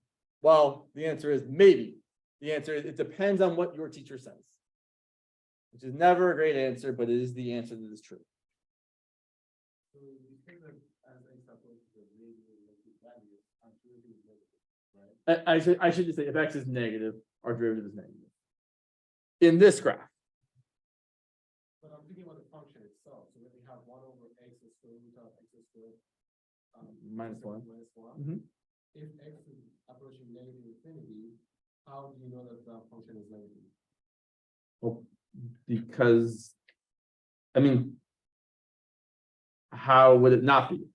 Well, the answer is maybe. The answer is it depends on what your teacher says, which is never a great answer, but it is the answer that is true. I should just say if x is negative, our derivative is negative. In this graph. But I'm thinking about the function itself. So when we have 1 over x is square root of x is squared Minus 1. minus 1. Mhm. If x is approaching negative infinity, how do you know that the function is negative? Well, because, I mean, how would it not be?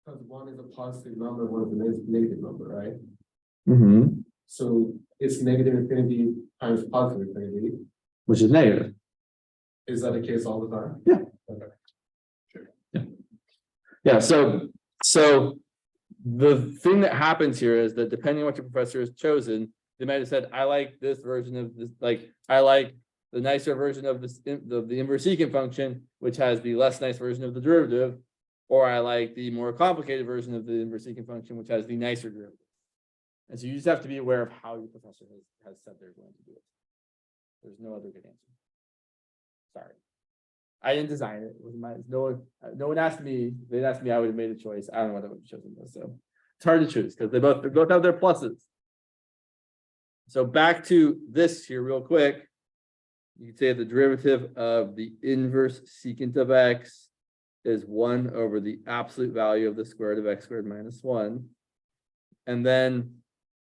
Because 1 is a positive number, 1 is a negative number, right? Mm-hmm. So it's negative infinity times positive infinity. Which is negative. Is that the case all the time? Yeah. Okay. Sure. Yeah, so the thing that happens here is that depending on what your professor has chosen, they might have said, I like this version of this, like I like the nicer version of this, the inverse secant function, which has the less nice version of the derivative, or I like the more complicated version of the inverse secant function, which has the nicer derivative. And so you just have to be aware of how your professor has said they're going to do it. There's no other good answer. Sorry. I didn't design it. It was my no one asked me. They'd asked me, I would have made a choice. I don't know what I would have chosen though. So it's hard to choose because they both have their pluses. So back to this here real quick. You can say the derivative of the inverse secant of x is 1 over the absolute value of the square root of x squared minus 1. And then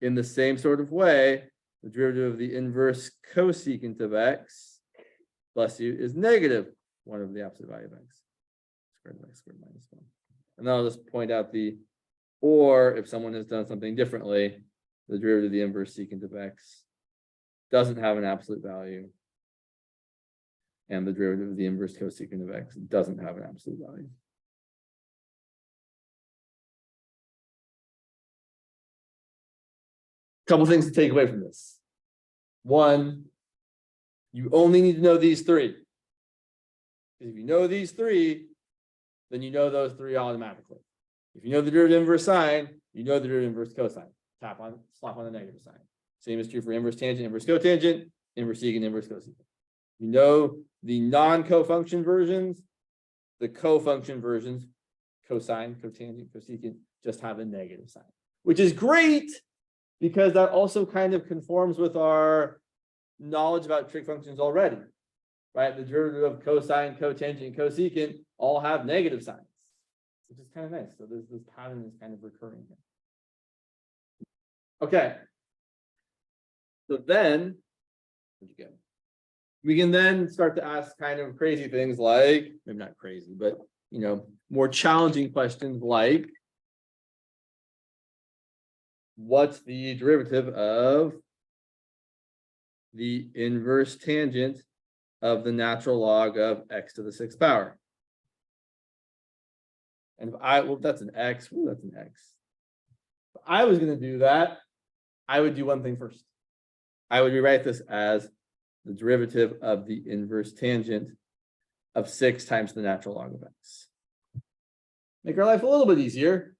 in the same sort of way, the derivative of the inverse cosecant of x, bless you, is negative 1 over the absolute value of x squared of x squared minus 1. And then I'll just point out or if someone has done something differently, the derivative of the inverse secant of x doesn't have an absolute value. And the derivative of the inverse cosecant of x doesn't have an absolute value. Couple things to take away from this. One, you only need to know these three. If you know these three, then you know those three automatically. If you know the derivative inverse sine, you know the derivative inverse cosine. Slap on the negative sign. Same is true for inverse tangent, inverse cotangent, inverse secant, inverse cosecant. You know the non-cofunction versions, the cofunction versions, cosine, cotangent, cosecant, just have a negative sign, which is great because that also kind of conforms with our knowledge about trig functions already, right? The derivative of cosine, cotangent, and cosecant all have negative signs, which is kind of nice. So this pattern is kind of recurring here. Okay. So then, where'd you go? We can then start to ask kind of crazy things like, maybe not crazy, but more challenging questions like, what's the derivative of the inverse tangent of the natural log of x to the 6th power? And if that's an x, that's an x. If I was going to do that, I would do one thing first. I would rewrite this as the derivative of the inverse tangent of 6 times the natural log of x. Make our life a little bit easier.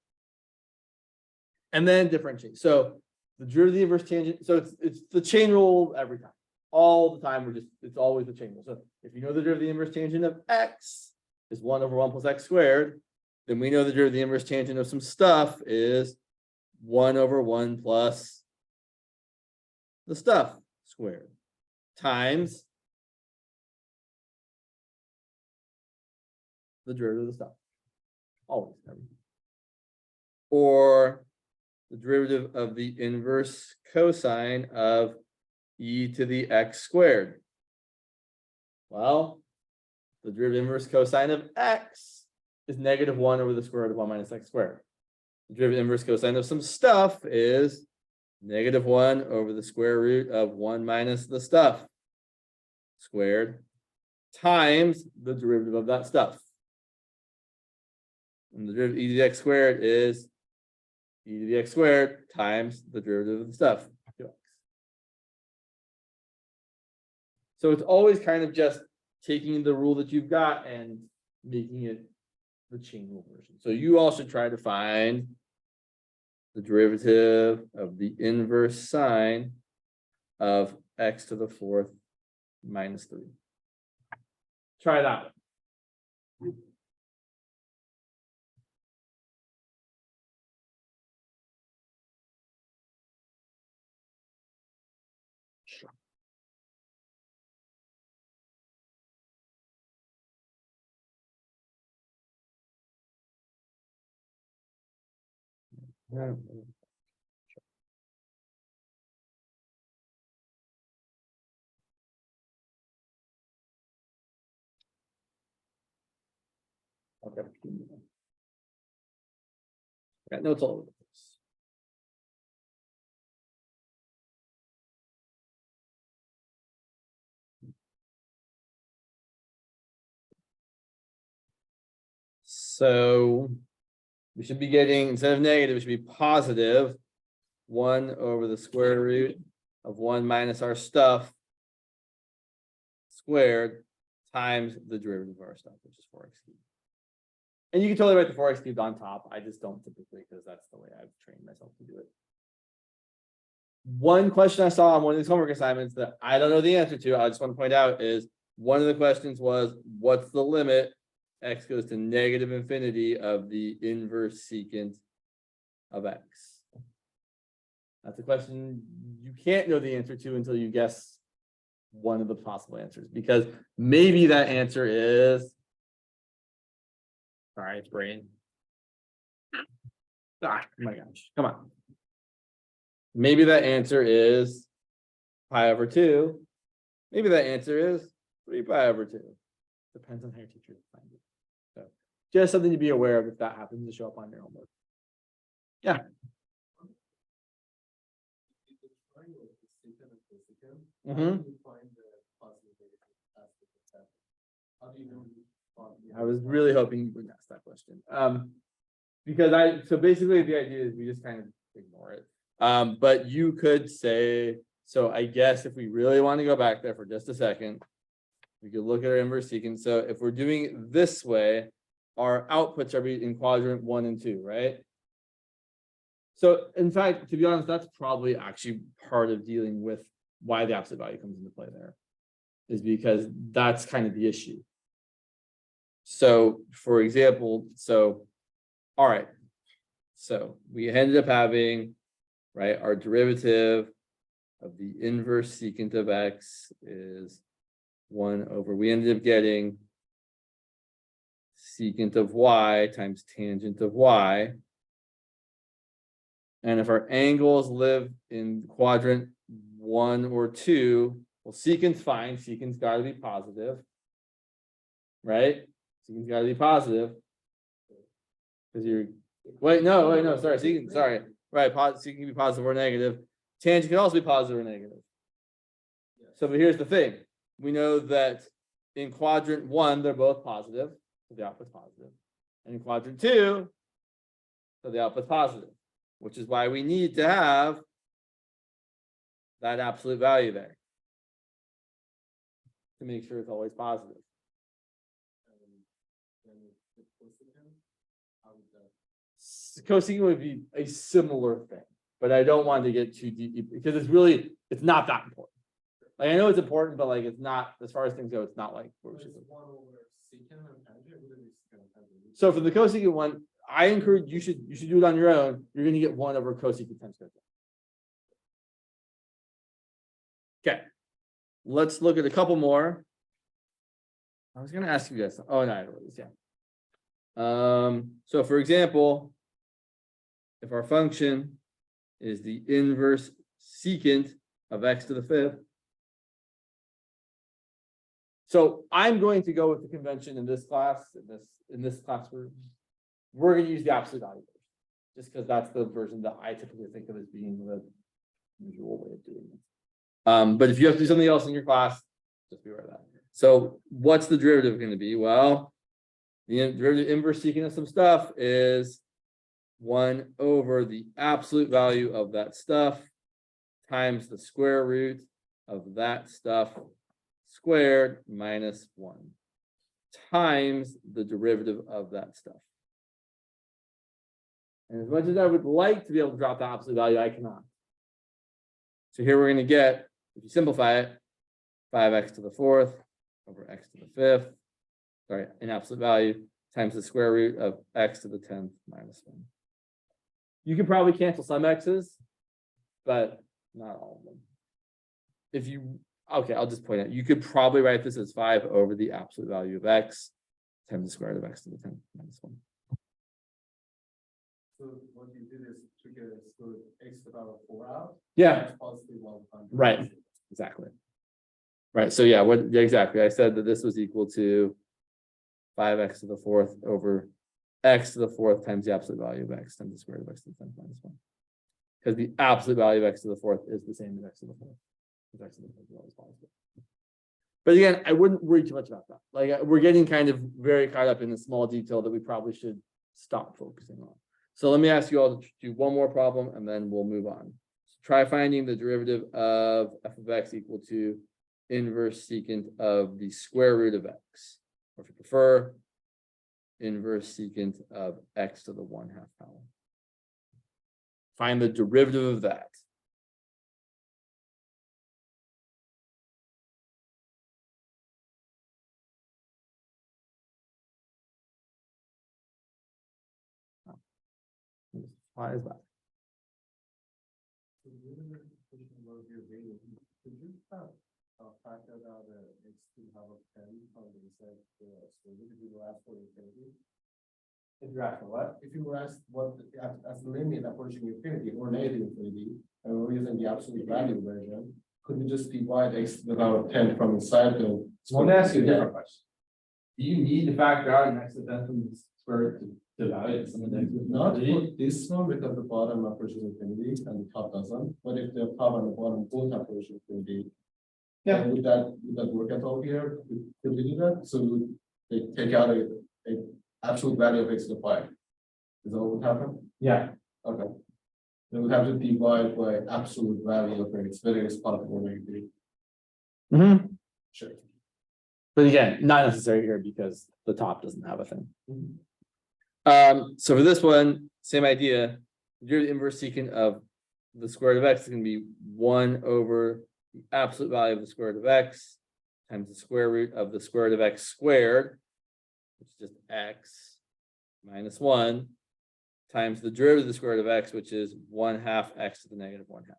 And then differentiate. So the derivative of the inverse tangent, so it's the chain rule every time. All the time, it's always the chain rule. So if you know the derivative of the inverse tangent of x, is 1 over 1 plus x squared, then we know the derivative of the inverse tangent of some stuff is 1 over 1 plus the stuff squared times the derivative of the stuff. Always. Everything. Or the derivative of the inverse cosine of e to the x squared. Well, the derivative inverse cosine of x is negative 1 over the square root of 1 minus x squared. The derivative inverse cosine of some stuff is negative 1 over the square root of 1 minus the stuff squared times the derivative of that stuff. And the derivative of e to the x squared is e to the x squared times the derivative of the stuff. So it's always kind of just taking the rule that you've got and making it the chain rule version. So you all should try to find the derivative of the inverse sine of x to the 4th minus 3. Try that one. Yeah. Okay. Got notes all over the place. So we should be getting, instead of negative, it should be positive 1 over the square root of 1 minus our stuff squared times the derivative of our stuff, which is 4x cubed. And you can totally write the 4x cubed on top. I just don't typically because that's the way I've trained myself to do it. One question I saw on one of these homework assignments that I don't know the answer to, I just want to point out is one of the questions was, what's the limit x goes to negative infinity of the inverse secant of x? That's a question you can't know the answer to until you guess one of the possible answers, because maybe that answer is, all right, brain. Ah, oh my gosh, come on. Maybe that answer is pi over 2. Maybe that answer is 3 pi over 2. Depends on how your teacher defines it. So just something to be aware of if that happens to show up on your homework. Yeah. I was really hoping you wouldn't ask that question. Because so basically the idea is we just kind of ignore it. But you could say, so I guess if we really want to go back there for just a second, we could look at our inverse secant. So if we're doing it this way, our outputs are in quadrant 1 and 2, right? So in fact, to be honest, that's probably actually part of dealing with why the absolute value comes into play there, is because that's kind of the issue. So for example, all right, so we ended up having, right, our derivative of the inverse secant of x is 1 over, we ended up getting secant of y times tangent of y. And if our angles live in quadrant 1 or 2, well, secant's fine, secant's got to be positive, right? Secant's got to be positive because you're, wait, no, sorry, secant, sorry, right, secant can be positive or negative. Tangent can also be positive or negative. So, but here's the thing. We know that in quadrant 1, they're both positive, so the output's positive. And in quadrant 2, so the output's positive, which is why we need to have that absolute value there to make sure it's always positive. Cosecant would be a similar thing, but I don't want to get too deep because it's not that important. Like I know it's important, but like it's not, as far as things go, it's not like. One over secant and tangent, would it be So for the cosecant one, I encourage you should do it on your own. You're going to get 1 over cosecant times cosecant. Okay, let's look at a couple more. I was going to ask you guys. Oh no, yeah. So for example, if our function is the inverse secant of x to the 5th. So I'm going to go with the convention in this class. In this class, we're going to use the absolute value version, just because that's the version that I typically think of as being the usual way of doing it. But if you have to do something else in your class, just be aware of that. So what's the derivative going to be? Well, the derivative inverse secant of some stuff is 1 over the absolute value of that stuff times the square root of that stuff squared minus 1 times the derivative of that stuff. And as much as I would like to be able to drop the absolute value, I cannot. So here we're going to get, if you simplify it, 5x to the 4th over x to the 5th, sorry, in absolute value, times the square root of x to the 10th minus 1. You can probably cancel some x's, but not all of them. If you, okay, I'll just point out, you could probably write this as 5 over the absolute value of x times the square root of x to the 10th minus 1. So what you did is took x to the power 4 out. Yeah. Positive 100. Right. Exactly. Right. So yeah, exactly. I said that this was equal to 5x to the 4th over x to the 4th times the absolute value of x times the square root of x to the 10th minus 1. Because the absolute value of x to the 4th is the same as x to the 4th. Because x to the 4th is always positive. But again, I wouldn't worry too much about that. Like we're getting kind of very caught up in the small detail that we probably should stop focusing on. So let me ask you all to do one more problem and then we'll move on. So try finding the derivative of f of x equal to inverse secant of the square root of x. Or if you prefer, inverse secant of x to the 1/2 power. Find the derivative of that. Why is that? Could you factor out x to have a 10 from the set so if you were asked for infinity? If you're asking what? If you were asked what as the limit approaching infinity or negative infinity, and we're using the absolute value version, could we just divide x to the power 10 from inside the Let me ask you a different question. Do you need to factor out an x to 10 from the square root to value some of the not for this one because the bottom approaches infinity and the top doesn't, but if the top and the bottom both approach infinity, yeah, would that work at all here? Could we do that? So they take out a absolute value of x to the 5. Is that what would happen? yeah. Okay. They would have to divide by absolute value of x, whether it's positive or negative. Mm-hmm. Sure. But again, not necessary here because the top doesn't have a thing. So for this one, same idea. Your inverse secant of the square root of x is going to be 1 over the absolute value of the square root of x times the square root of the square root of x squared, which is just x minus 1 times the derivative of the square root of x, which is 1/2 x to the negative 1/2.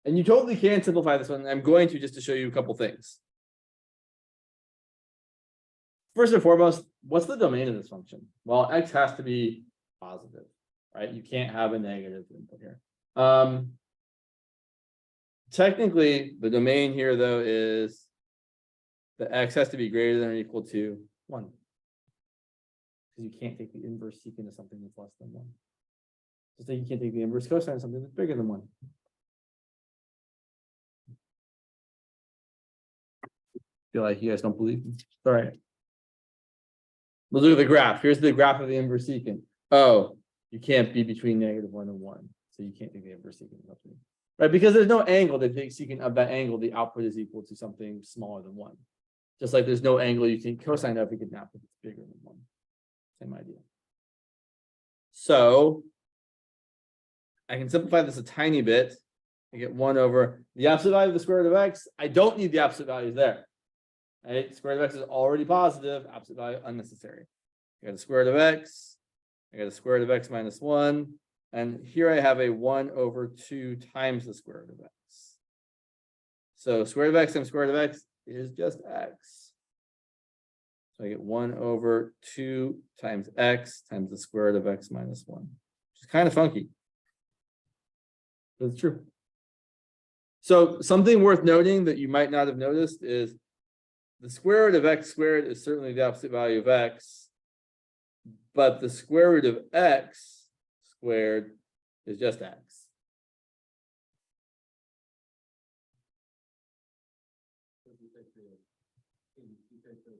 And you totally can simplify this one. I'm going to just to show you a couple things. First and foremost, what's the domain of this function? Well, x has to be positive, right? You can't have a negative input here. Technically, the domain here, though, is the x has to be greater than or equal to 1. Because you can't take the inverse secant of something that's less than 1. Just like you can't take the inverse cosine of something that's bigger than 1. Feel like you guys don't believe me. All right. Let's look at the graph. Here's the graph of the inverse secant. Oh, you can't be between -1 and 1. So you can't take the inverse secant of something. Right? Because there's no angle that takes secant of that angle, the output is equal to something smaller than 1. Just like there's no angle you can cosine of, you can output that's bigger than 1. Same idea. So I can simplify this a tiny bit. I get 1 over the absolute value of the square root of x. I don't need the absolute values there. Right? Square root of x is already positive, absolute value unnecessary. I got a square root of x, I got a square root of x minus 1, and here I have a 1 over 2 times the square root of x. So square root of x times square root of x is just x. So I get 1 over 2 times x times the square root of x minus 1, which is kind of funky, but it's true. So something worth noting that you might not have noticed is the square root of x squared is certainly the absolute value of x, but the square root of x squared is just x.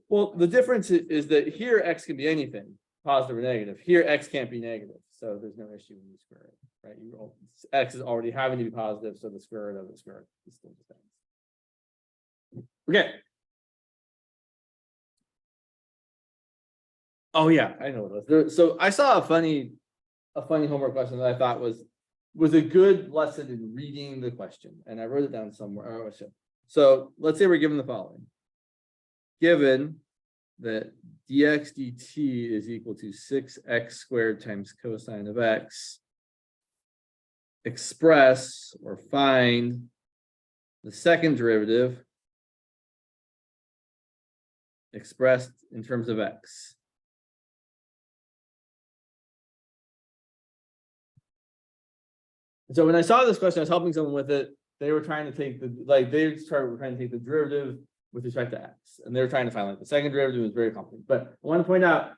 Well, the difference is that here x can be anything, positive or negative. Here x can't be negative, so there's no issue when you square it, right? X is already having to be positive, so the square root of the square root is still just x. Okay. Oh yeah, I know what it was. So I saw a funny homework question that I thought was a good lesson in reading the question, and I wrote it down somewhere. So let's say we're given the following. Given that dx dt is equal to 6x squared times cosine of x, express or find the second derivative expressed in terms of x. So when I saw this question, I was helping someone with it. They were trying to take were trying to take the derivative with respect to x, and they were trying to find like the second derivative. Was very complicated. But I want to point out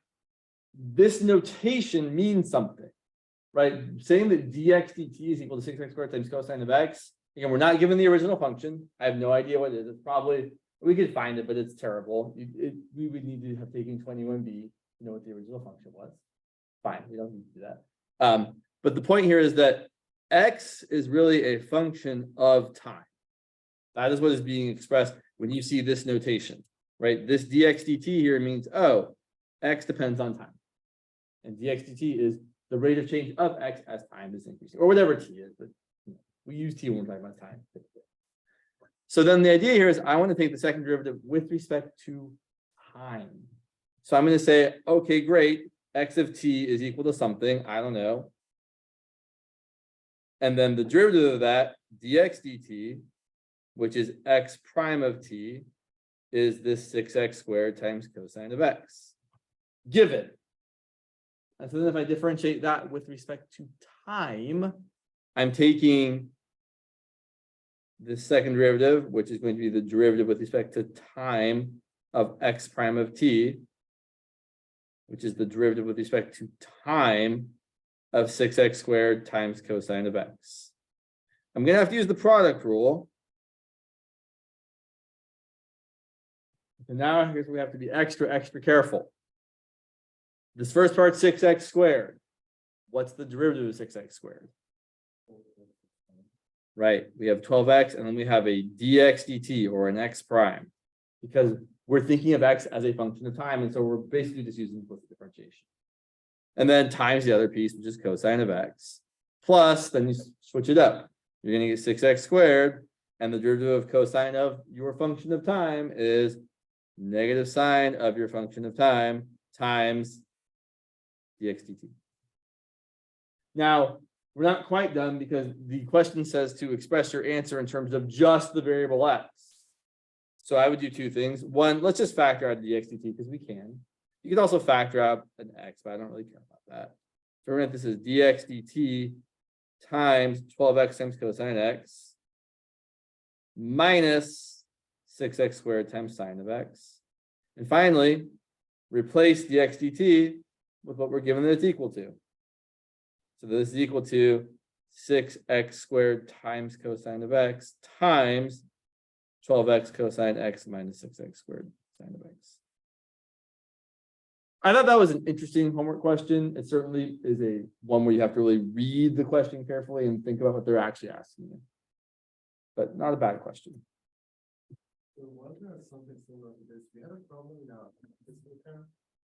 this notation means something, right? Saying that dx dt is equal to 6x squared times cosine of x. Again, we're not given the original function. I have no idea what it is. It's probably, we could find it, but it's terrible. We would need to have taken 21b to know what the original function was. Fine, we don't need to do that. But the point here is that x is really a function of time. That is what is being expressed when you see this notation, right? This dx dt here means, oh, x depends on time. And dx dt is the rate of change of x as time is increasing, or whatever t is, but we use t when we're talking about time. So then the idea here is I want to take the second derivative with respect to time. So I'm going to say, okay, great, x of t is equal to something, I don't know. And then the derivative of that, dx dt, which is x prime of t, is this 6x squared times cosine of x, given. And so then if I differentiate that with respect to time, I'm taking the second derivative, which is going to be the derivative with respect to time of x prime of t, which is the derivative with respect to time of 6x squared times cosine of x. I'm going to have to use the product rule. And now here's where we have to be extra careful. This first part, 6x squared. What's the derivative of 6x squared? Right, we have 12x, and then we have a dx dt, or an x prime, because we're thinking of x as a function of time, and so we're basically just using implicit differentiation. And then times the other piece, which is cosine of x, plus, then you switch it up. You're going to get 6x squared, and the derivative of cosine of your function of time is negative sine of your function of time times dx dt. Now, we're not quite done because the question says to express your answer in terms of just the variable x. So I would do two things. One, let's just factor out the dx dt because we can. You could also factor out an x, but I don't really care about that. So we're going to this is dx dt times 12x times cosine x minus 6x squared times sine of x. And finally, replace dx dt with what we're given that it's equal to. So this is equal to 6x squared times cosine of x times 12x cosine x minus 6x squared sine of x. I thought that was an interesting homework question. It certainly is a one where you have to really read the question carefully and think about what they're actually asking you. But not a bad question. So was there something similar to this? We had a problem in our physical term,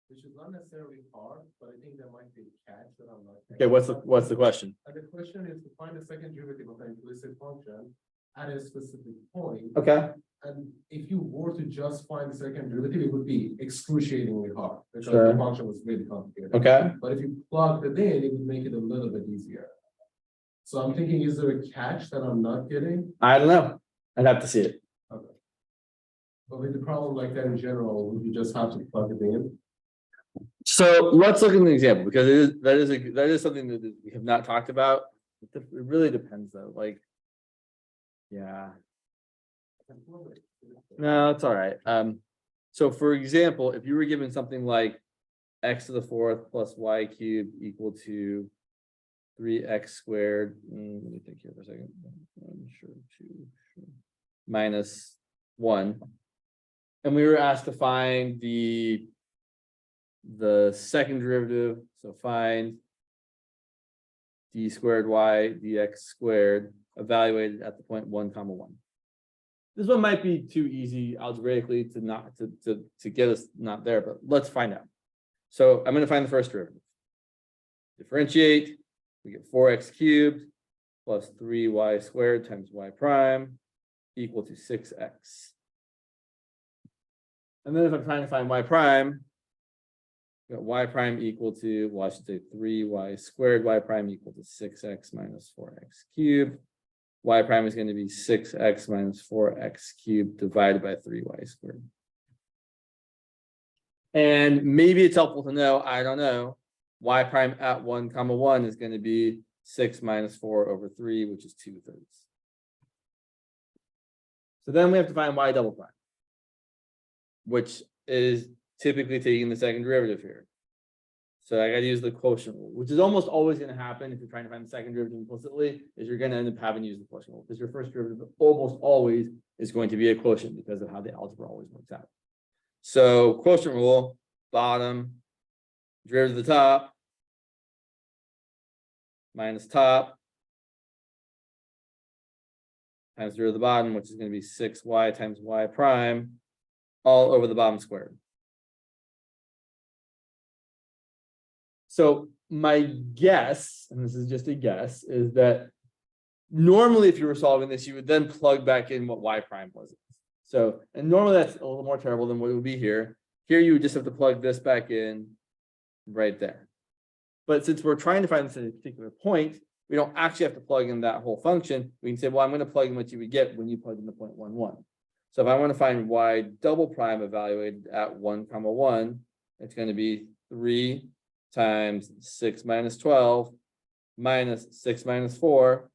which is not necessarily hard, but I think there might be a catch that I'm not. Okay, what's the question? And the question is to find the second derivative of an implicit function at a specific point. Okay, And if you were to just find the second derivative, it would be excruciatingly hard because Sure. the function was really complicated. okay. But if you plugged it in, it would make it a little bit easier. So I'm thinking, is there a catch that I'm not getting? I don't know. I'd have to see it. Okay. But with the problem like that in general, would you just have to plug it in? So let's look at an example because that is something that we have not talked about. It really depends though, like. Yeah, no, it's all right. So for example, if you were given something like x to the fourth plus y cubed equal to 3x squared, let me think here for a second. Minus 1. And we were asked to find the second derivative, so find d squared y dx squared evaluated at the point 1, 1. This one might be too easy algebraically to get us not there, but let's find out. So I'm going to find the first derivative. Differentiate, we get 4x cubed plus 3y squared times y prime equal to 6x. And then if I'm trying to find y prime, we got y prime equal to, well, I should say 3y squared, y prime equal to 6x minus 4x cubed. Y prime is going to be 6x minus 4x cubed divided by 3y squared. And maybe it's helpful to know, I don't know, y prime at 1, 1 is going to be 6 minus 4 over 3, which is 2/3. So then we have to find y double prime, which is typically taking the second derivative here. So I got to use the quotient rule, which is almost always going to happen if you're trying to find the second derivative implicitly, is you're going to end up having to use the quotient rule because your first derivative almost always is going to be a quotient because of how the algebra always works out. So quotient rule, bottom, derivative of the top, minus top, times derivative of the bottom, which is going to be 6y times y prime, all over the bottom squared. So my guess, and this is just a guess, is that normally if you were solving this, you would then plug back in what y prime was. So, and normally that's a little more terrible than what it would be here. Here you would just have to plug this back in right there. But since we're trying to find this at a particular point, we don't actually have to plug in that whole function. We can say, well, I'm going to plug in what you would get when you plug in the point 1, 1. So if I want to find y double prime evaluated at 1, 1, it's going to be 3 times 6 minus 12 minus 6 minus 4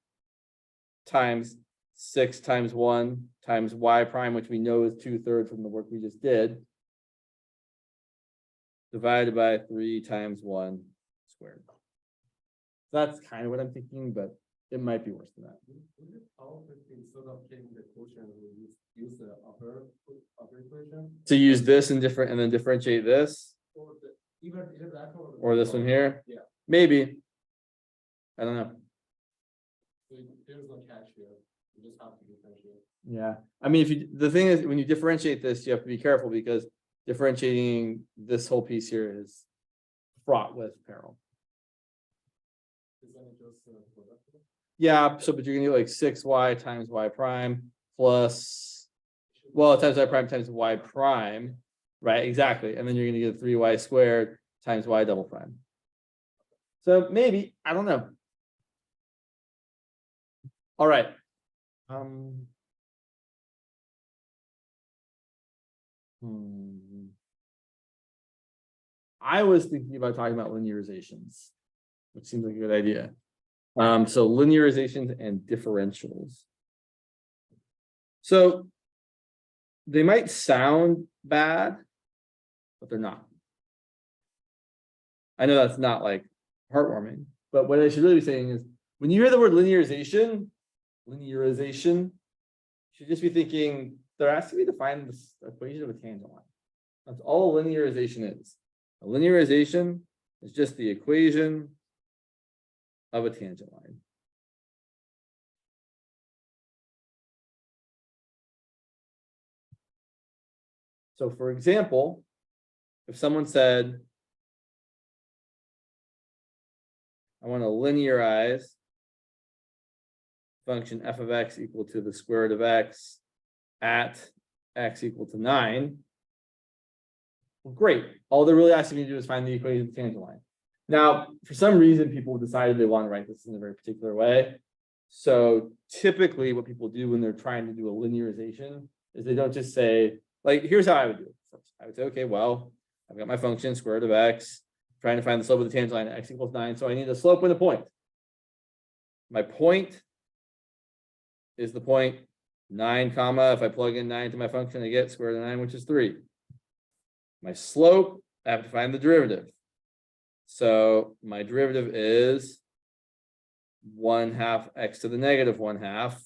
times 6 times 1 times y prime, which we know is 2/3 from the work we just did, divided by 3 times 1 squared. That's kind of what I'm thinking, but it might be worse than that. Would it help if instead of taking the quotient, we use the upper equation? To use this and then differentiate this, Or either that or this one here? Yeah. Maybe. I don't know. So there's no catch here. You just have to differentiate. Yeah. I mean, the thing is, when you differentiate this, you have to be careful because differentiating this whole piece here is fraught with peril. Is that just Yeah, so but you're gonna get like 6y times y prime plus, well, times y prime times y prime, right? Exactly. And then you're gonna get 3y squared times y double prime. So maybe, I don't know. All right. I was thinking about talking about linearizations, which seems like a good idea. So linearizations and differentials. So they might sound bad, but they're not. I know that's not like heartwarming, but what I should really be saying is when you hear the word linearization, you should just be thinking there has to be defined this equation of a tangent line. That's all a linearization is. A linearization is just the equation of a tangent line. So for example, if someone said, I want to linearize function f of x equal to the square root of x at x equal to 9. Well, great. All they're really asking me to do is find the equation of the tangent line. Now, for some reason, people decided they want to write this in a very particular way. So typically what people do when they're trying to do a linearization is they don't just say, like, here's how I would do it first. I would say, okay, well, I've got my function square root of x, trying to find the slope of the tangent line at x equals 9. So I need a slope and a point. My point is the point 9 comma. If I plug in 9 to my function, I get square root of 9, which is 3. My slope, I have to find the derivative. So my derivative is 1/2 x to the negative 1/2.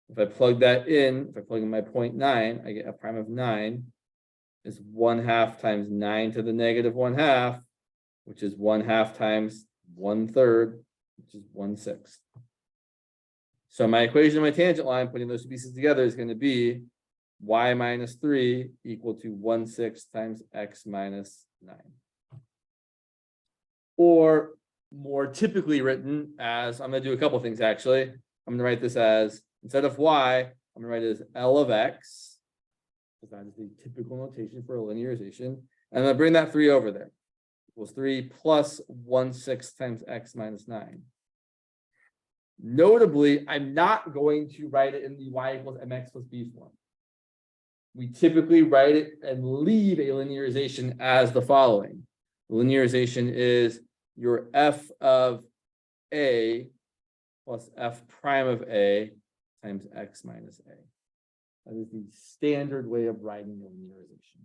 If I plug that in, if I plug in my 0.9, I get f prime of 9 is 1/2 times 9 to the negative 1/2, which is 1/2 times 1/3, which is 1/6. So my equation of my tangent line, putting those two pieces together, is going to be y minus 3 equal to 1/6 times x minus 9. Or more typically written as, I'm going to do a couple things actually. I'm going to write this as, instead of y, I'm going to write it as L of x, because that is the typical notation for a linearization. And I'm going to bring that 3 over there. Equals 3 plus 1/6 times x minus 9. Notably, I'm not going to write it in the y equals mx plus b form. We typically write it and leave a linearization as the following. The linearization is your f of a plus f prime of a times x minus a. That is the standard way of writing a linearization.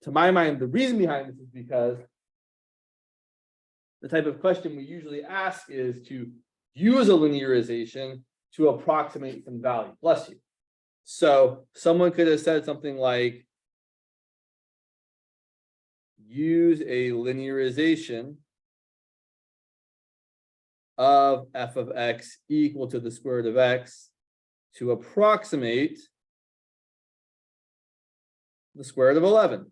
To my mind, the reason behind this is because the type of question we usually ask is to use a linearization to approximate some value. Bless you. So someone could have said something like, use a linearization of f of x equal to the square root of x to approximate the square root of 11.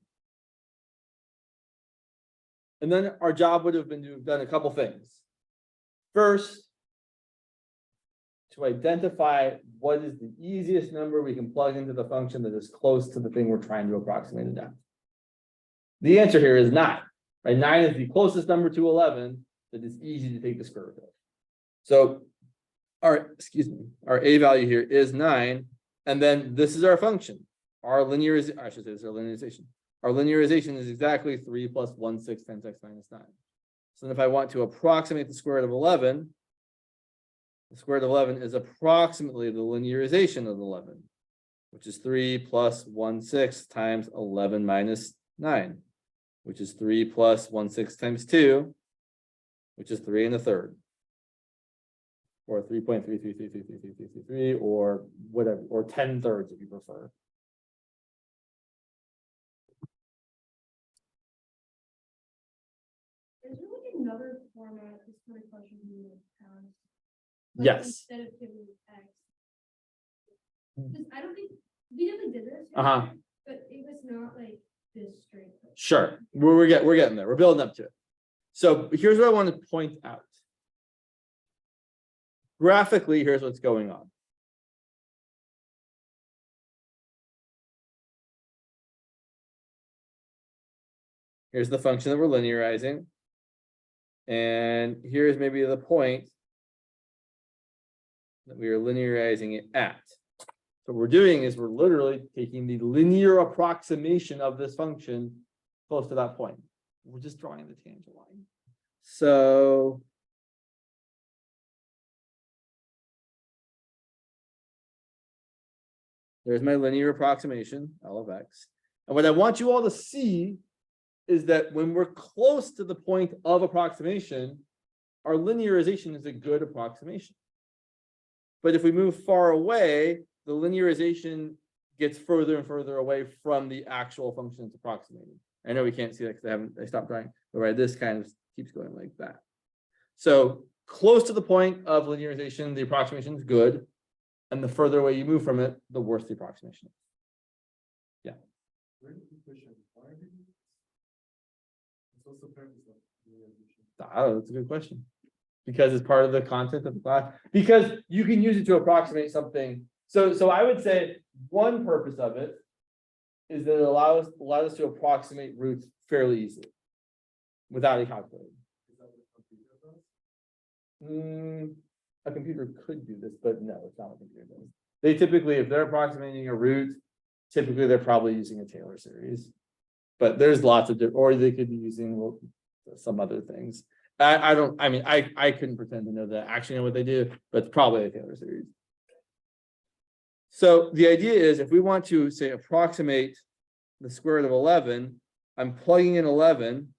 And then our job would have been to have done a couple things. First, to identify what is the easiest number we can plug into the function that is close to the thing we're trying to approximate it at. The answer here is 9. Right? 9 is the closest number to 11 that is easy to take the square root of. So our a value here is 9, and then this is our function. Our linearization, I should say this is our linearization. Our linearization is exactly 3 plus 1/6 times x minus 9. So then if I want to approximate the square root of 11, the square root of 11 is approximately the linearization of 11, which is 3 plus 1/6 times 11 minus 9, which is 3 plus 1/6 times 2, which is 3 1/3. Or 3.3333333, or whatever, or 10/3 if you prefer. Is there like another format this kind of question you would have? Yes. Instead of giving x. Because I don't think we definitely did this. Uh-huh. But it was not like this straight. Sure. We're getting there. We're building up to it. So here's what I want to point out. Graphically, here's what's going on. Here's the function that we're linearizing. And here's maybe the point that we are linearizing it at. So what we're doing is we're literally taking the linear approximation of this function close to that point. We're just drawing the tangent line. So there's my linear approximation, L of x. And what I want you all to see is that when we're close to the point of approximation, our linearization is a good approximation. But if we move far away, the linearization gets further and further away from the actual function it's approximating. I know we can't see that because I stopped drawing, but right, this kind of keeps going like that. So close to the point of linearization, the approximation is good. And the further away you move from it, the worse the approximation is. Yeah. Oh, that's a good question. because it's part of the content of the class, because you can use it to approximate something. So I would say one purpose of it is that it allows us to approximate roots fairly easily without a calculator. A computer could do this, but no, it's not what a computer does. They typically, if they're approximating a root, typically they're probably using a Taylor series. But there's lots of different, or they could be using some other things. I couldn't pretend to know that, actually know what they do, but it's probably a Taylor series. So the idea is, if we want to say approximate the square root of 11, I'm plugging in 11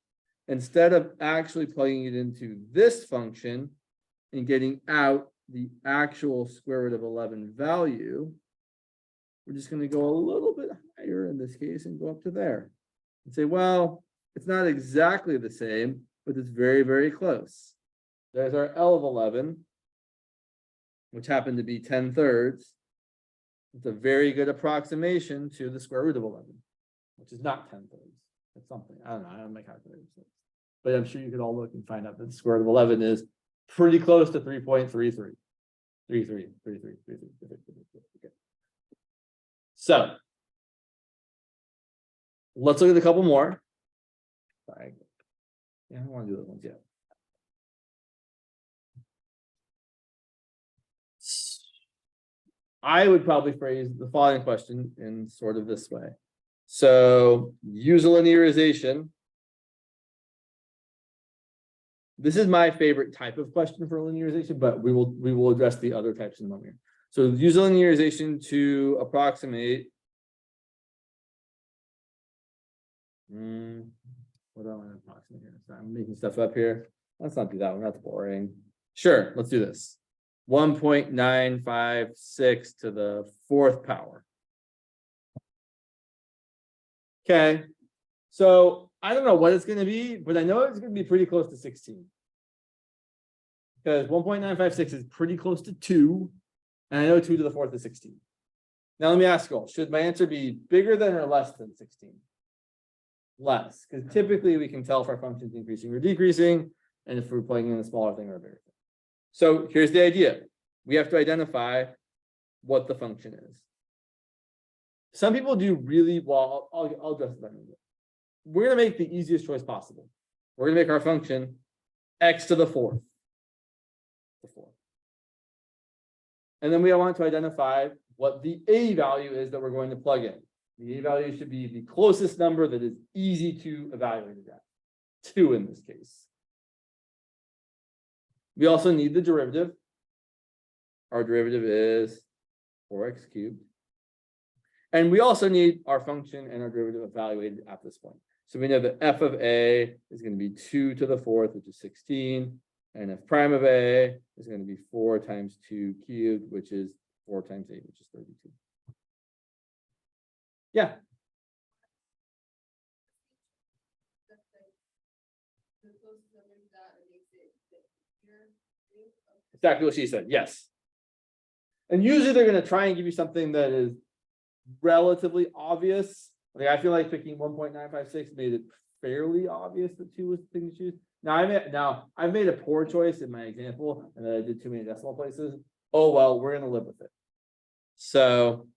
instead of actually plugging it into this function and getting out the actual square root of 11 value. We're just going to go a little bit higher in this case and go up to there and say, well, it's not exactly the same, but it's very, very close. There's our L of 11, which happened to be 10/3. It's a very good approximation to the square root of 11, which is not 10/3. It's something, I don't know, I don't make calculators. But I'm sure you could all look and find out that the square root of 11 is pretty close to 3.33. 33. Okay. So let's look at a couple more. Sorry. Yeah, I don't want to do those ones yet. I would probably phrase the following question in sort of this way. So use a linearization. This is my favorite type of question for linearization, but we will address the other types in a moment. So use a linearization to approximate. What do I want to approximate here? So I'm making stuff up here. Let's not do that one. That's boring. Sure, let's do this. 1.956 to the 4th power. Okay, so I don't know what it's going to be, but I know it's going to be pretty close to 16. Because 1.956 is pretty close to 2, and I know 2 to the 4th is 16. Now let me ask you all, should my answer be bigger than or less than 16? Less, because typically we can tell if our function is increasing or decreasing, and if we're plugging in a smaller thing or a bigger thing. So here's the idea. We have to identify what the function is. Some people do really well. I'll address that in a minute. We're going to make the easiest choice possible. We're going to make our function x to the 4th. And then we want to identify what the a value is that we're going to plug in. The a value should be the closest number that is easy to evaluate it at. 2 in this case. We also need the derivative. Our derivative is 4x cubed. And we also need our function and our derivative evaluated at this point. So we know that f of a is going to be 2 to the 4th, which is 16. And f prime of a is going to be 4 times 2 cubed, which is 4 times 8, which is 32. Yeah. Exactly what she said. Yes. And usually they're going to try and give you something that is relatively obvious. Like I feel like picking 1.956 made it fairly obvious that 2 was the thing to choose. Now I've made a poor choice in my example, and that I did too many decimal places. Oh well, we're going to live with it. So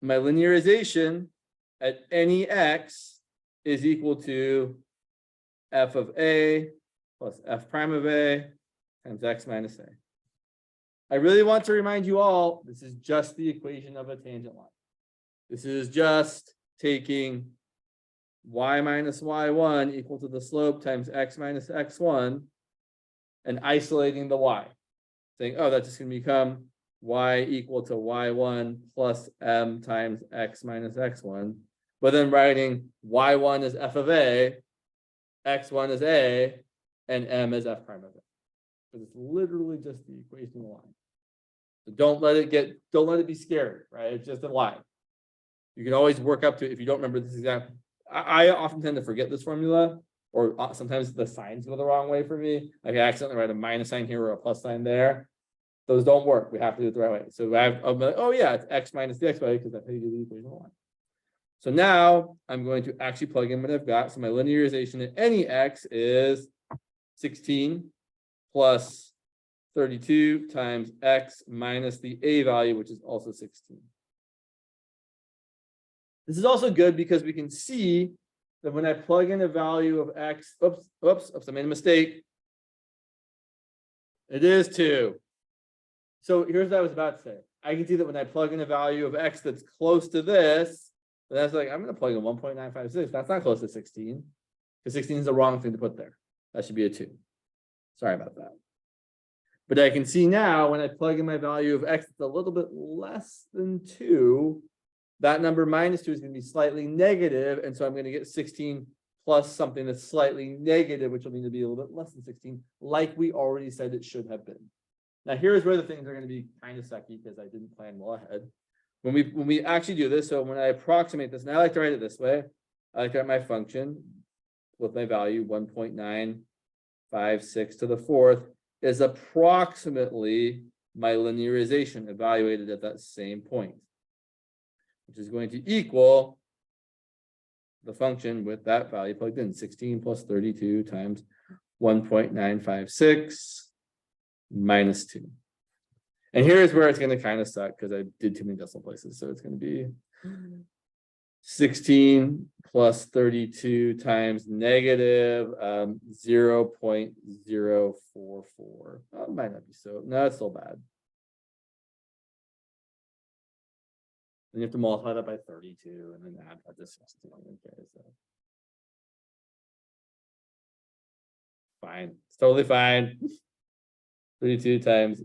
my linearization at any x is equal to f of a plus f prime of a times x minus a. I really want to remind you all, this is just the equation of a tangent line. This is just taking y minus y1 equal to the slope times x minus x1 and isolating the y. Saying, oh, that's just going to become y equal to y1 plus m times x minus x1. But then writing y1 is f of a, x1 is a, and m is f prime of a. Because it's literally just the equation of the line. So don't let it be scary, right? It's just a line. You can always work up to it if you don't remember this example. I often tend to forget this formula, or sometimes the signs go the wrong way for me. Like I accidentally write a minus sign here or a plus sign there. Those don't work. We have to do it the right way. So I'm like, oh yeah, it's x minus the x value because that's how you do the equation of the line. So now I'm going to actually plug in what I've got. So my linearization at any x is 16 plus 32 times x minus the a value, which is also 16. This is also good because we can see that when I plug in a value of x, oops, I made a mistake. It is 2. So here's what I was about to say. I can see that when I plug in a value of x that's close to this, that's like, I'm going to plug in 1.956. That's not close to 16. Because 16 is the wrong thing to put there. That should be a 2. Sorry about that. But I can see now when I plug in my value of x, it's a little bit less than 2. That number minus 2 is going to be slightly negative, and so I'm going to get 16 plus something that's slightly negative, which will need to be a little bit less than 16, like we already said it should have been. Now, here's where the things are going to be kind of sucky because I didn't plan well ahead. When we actually do this, so when I approximate this, and I like to write it this way, I like to write my function with my value 1.956 to the fourth is approximately my linearization evaluated at that same point, which is going to equal the function with that value plugged in, 16 plus 32 times 1.956 minus 2. And here's where it's going to kind of suck because I did too many decimal places. So it's going to be 16 plus 32 times negative 0.044. Oh, it might not be so. No, it's still bad. And you have to multiply that by 32 and then add that to 16. Okay, so fine. It's totally fine. 32 times.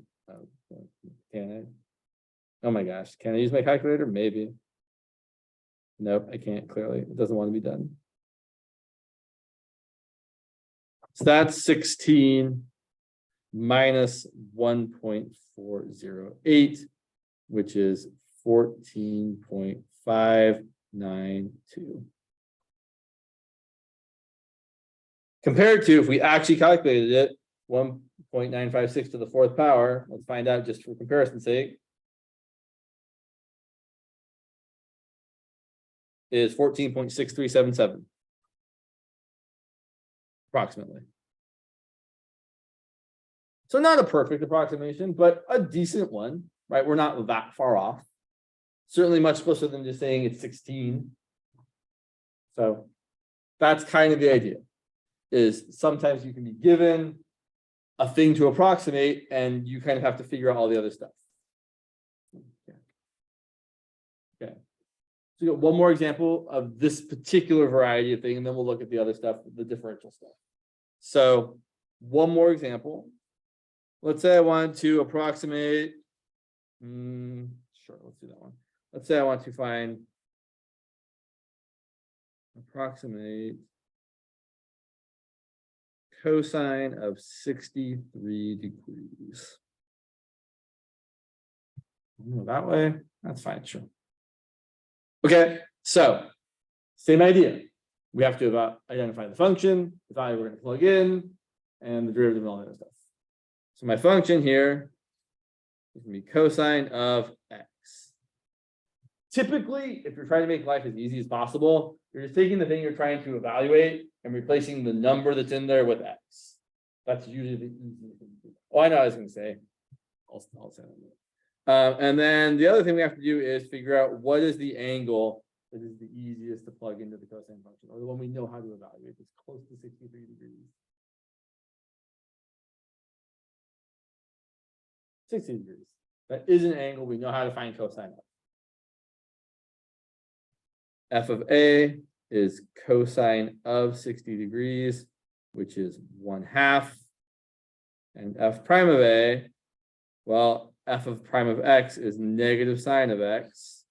Can I? Oh my gosh. Can I use my calculator? Maybe. Nope, I can't clearly. It doesn't want to be done. So that's 16 minus 1.408, which is 14.592. Compared to if we actually calculated it, 1.956 to the fourth power, let's find out just for comparison's sake, is 14.6377. Approximately. So not a perfect approximation, but a decent one, right? We're not that far off. Certainly much closer than just saying it's 16. So that's kind of the idea, is sometimes you can be given a thing to approximate and you kind of have to figure out all the other stuff. Okay. So you got one more example of this particular variety of thing, and then we'll look at the other stuff, the differential stuff. So one more example. Let's say I want to approximate, sure, let's do that one. Let's say I want to approximate cosine of 63 degrees. That way, that's fine, sure. Okay, so same idea. We have to identify the function, the value we're going to plug in, and the derivative and all that stuff. So my function here is going to be cosine of x. Typically, if you're trying to make life as easy as possible, you're just taking the thing you're trying to evaluate and replacing the number that's in there with x. That's usually the easiest thing to do. Oh, I know what I was going to say. I'll say that. And then the other thing we have to do is figure out what is the angle that is the easiest to plug into the cosine function, or the one we know how to evaluate. It's close to 63 degrees. 60 degrees. That is an angle we know how to find cosine of. F of A is cosine of 60 degrees, which is 1/2. And F prime of A, well, F of prime of X is negative sine of X.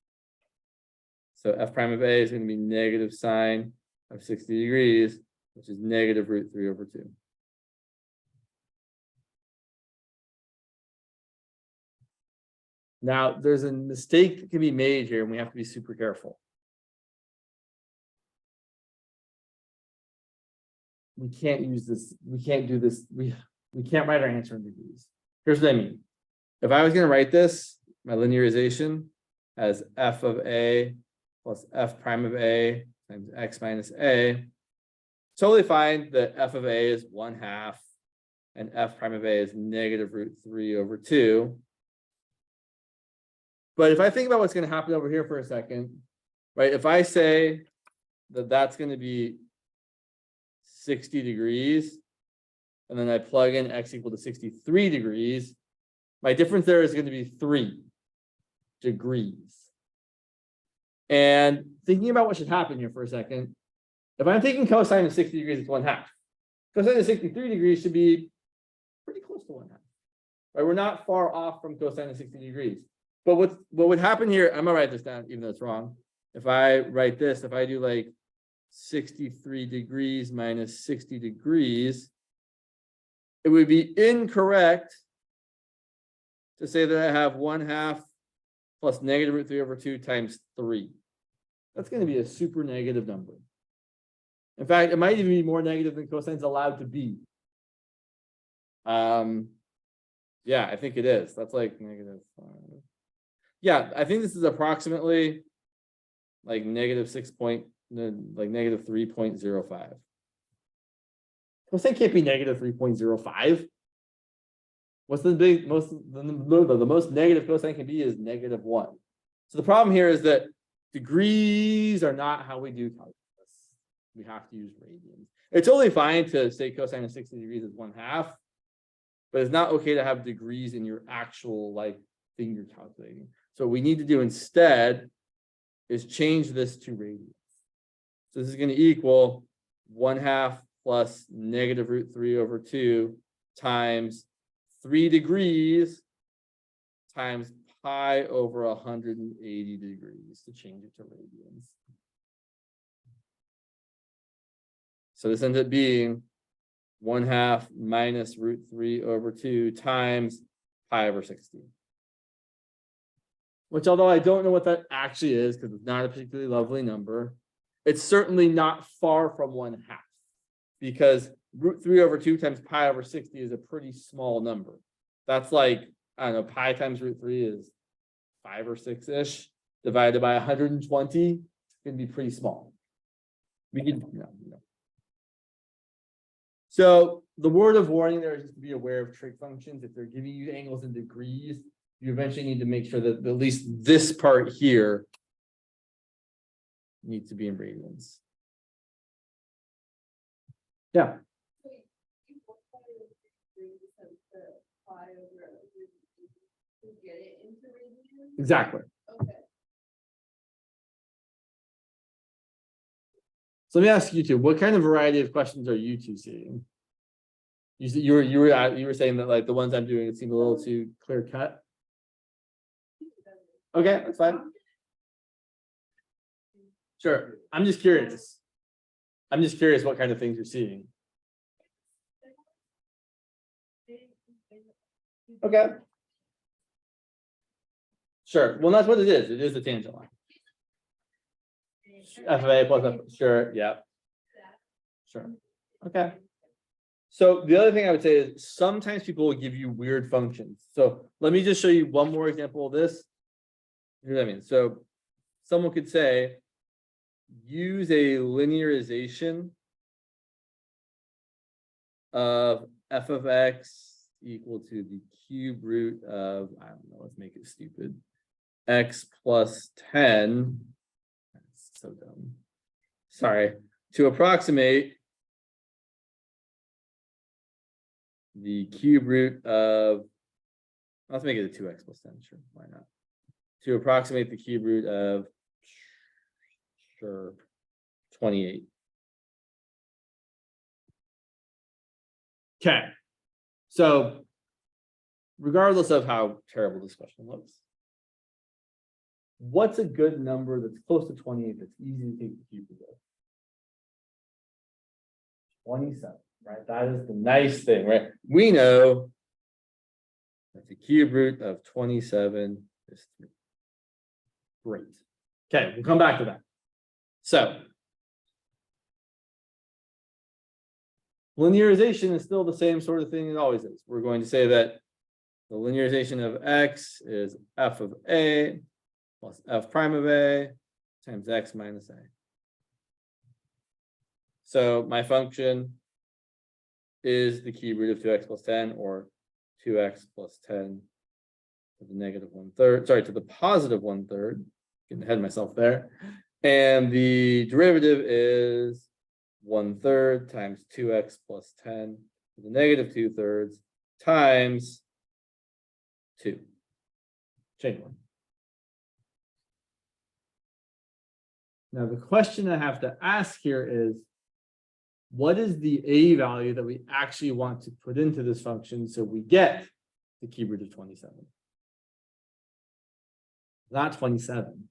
So F prime of A is going to be negative sine of 60 degrees, which is negative root 3/2. Now, there's a mistake that can be made here, and we have to be super careful. We can't use this. We can't do this. We can't write our answer in degrees. Here's what I mean. If I was going to write this, my linearization as f of a plus f prime of a times x minus a, totally fine that f of a is 1/2 and f prime of a is negative root 3 over 2. But if I think about what's going to happen over here for a second, right? If I say that that's going to be 60 degrees, and then I plug in x equal to 63 degrees, my difference there is going to be 3 degrees. And thinking about what should happen here for a second, if I'm taking cosine of 60 degrees, it's 1/2. Cosine of 63 degrees should be pretty close to 1/2. Right? We're not far off from cosine of 60 degrees. But what would happen here, I'm gonna write this down, even though it's wrong. If I write this, if I do like 63 degrees minus 60 degrees, it would be incorrect to say that I have 1/2 plus negative root 3 over 2 times 3. That's going to be a super negative number. In fact, it might even be more negative than cosine's allowed to be. Yeah, I think it is. That's like negative 5. Yeah, I think this is approximately like negative 3.05. Cosine can't be negative 3.05. What's the most negative cosine can be is negative 1. So the problem here is that degrees are not how we do calculus. We have to use radians. It's totally fine to say cosine of 60 degrees is 1/2, but it's not okay to have degrees in your actual like thing you're calculating. So what we need to do instead is change this to radians. So this is going to equal 1/2 plus negative root 3 over 2 times 3 degrees times pi over 180 degrees to change it to radians. So this ends up being 1/2 minus root 3 over 2 times pi over 60. Which, although I don't know what that actually is, because it's not a particularly lovely number, it's certainly not far from 1/2. Because root 3 over 2 times pi over 60 is a pretty small number. That's like, I don't know, pi times root 3 is 5 or 6-ish. Divided by 120, it's going to be pretty small. We can, no. So the word of warning there is just to be aware of trig functions. If they're giving you angles in degrees, you eventually need to make sure that at least this part here needs to be in radians. Yeah. Exactly. Okay. So let me ask you two, what kind of variety of questions are you two seeing? You were saying that like the ones I'm doing, it seemed a little too clear cut. Okay, that's fine. Sure. I'm just curious what kind of things you're seeing. Okay. Sure. Well, that's what it is. It is a tangent line. F of A plus F. Sure. Yeah. Sure. Okay. So the other thing I would say is sometimes people will give you weird functions. So let me just show you one more example of this. You know what I mean? So someone could say, use a linearization of f of x equal to the cube root of, I don't know, let's make it stupid, x plus 10. That's so dumb. Sorry. To approximate the cube root of, let's make it a 2x plus 10, sure, why not? To approximate the cube root of, sure, 28. Okay, so regardless of how terrible this question looks, what's a good number that's close to 28 that's easy to take the cube root of? 27, right? That is the nice thing, right? We know that the cube root of 27 is 3. Great. Okay, we'll come back to that. So linearization is still the same sort of thing it always is. We're going to say that the linearization of x is f of a plus f prime of a times x minus a. So my function is the cube root of 2x plus 10, or 2x plus 10 to the negative 1/3, sorry, to the positive 1/3, getting ahead of myself there. And the derivative is 1/3 times 2x plus 10 to the negative 2/3 times 2. Chain one. Now, the question I have to ask here is, what is the a value that we actually want to put into this function so we get the cube root of 27? Not 27.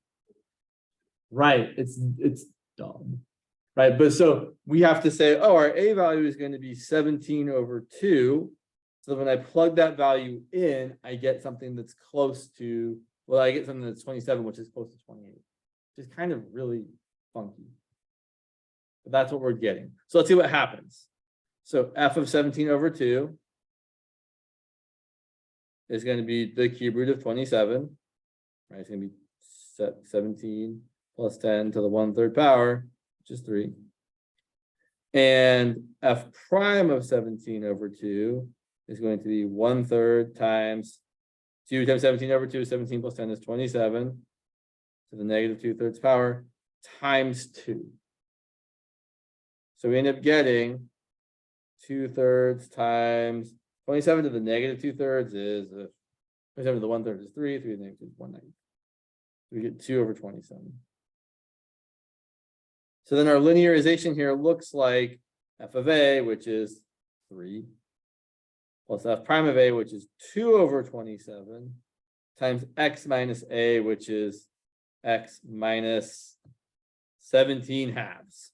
Right, it's dumb. Right, but so we have to say, oh, our a value is going to be 17/2. So when I plug that value in, I get something that's close to, well, I get something that's 27, which is close to 28. Which is kind of really funky. But that's what we're getting. So let's see what happens. So f of 17/2 is going to be the cube root of 27. Right, it's going to be 17 plus 10 to the 1/3 power, which is 3. And f prime of 17/2 is going to be 1/3 times 2 times 17/2, 17 plus 10 is 27 to the negative 2/3 power times 2. So we end up getting 2/3 times 27 to the negative 2/3 is 27 to the 1/3 is 3, 3 to the negative is 1/9. We get 2/27. So then our linearization here looks like f of a, which is 3, plus f prime of a, which is 2/27, times x minus a, which is x minus 17/2.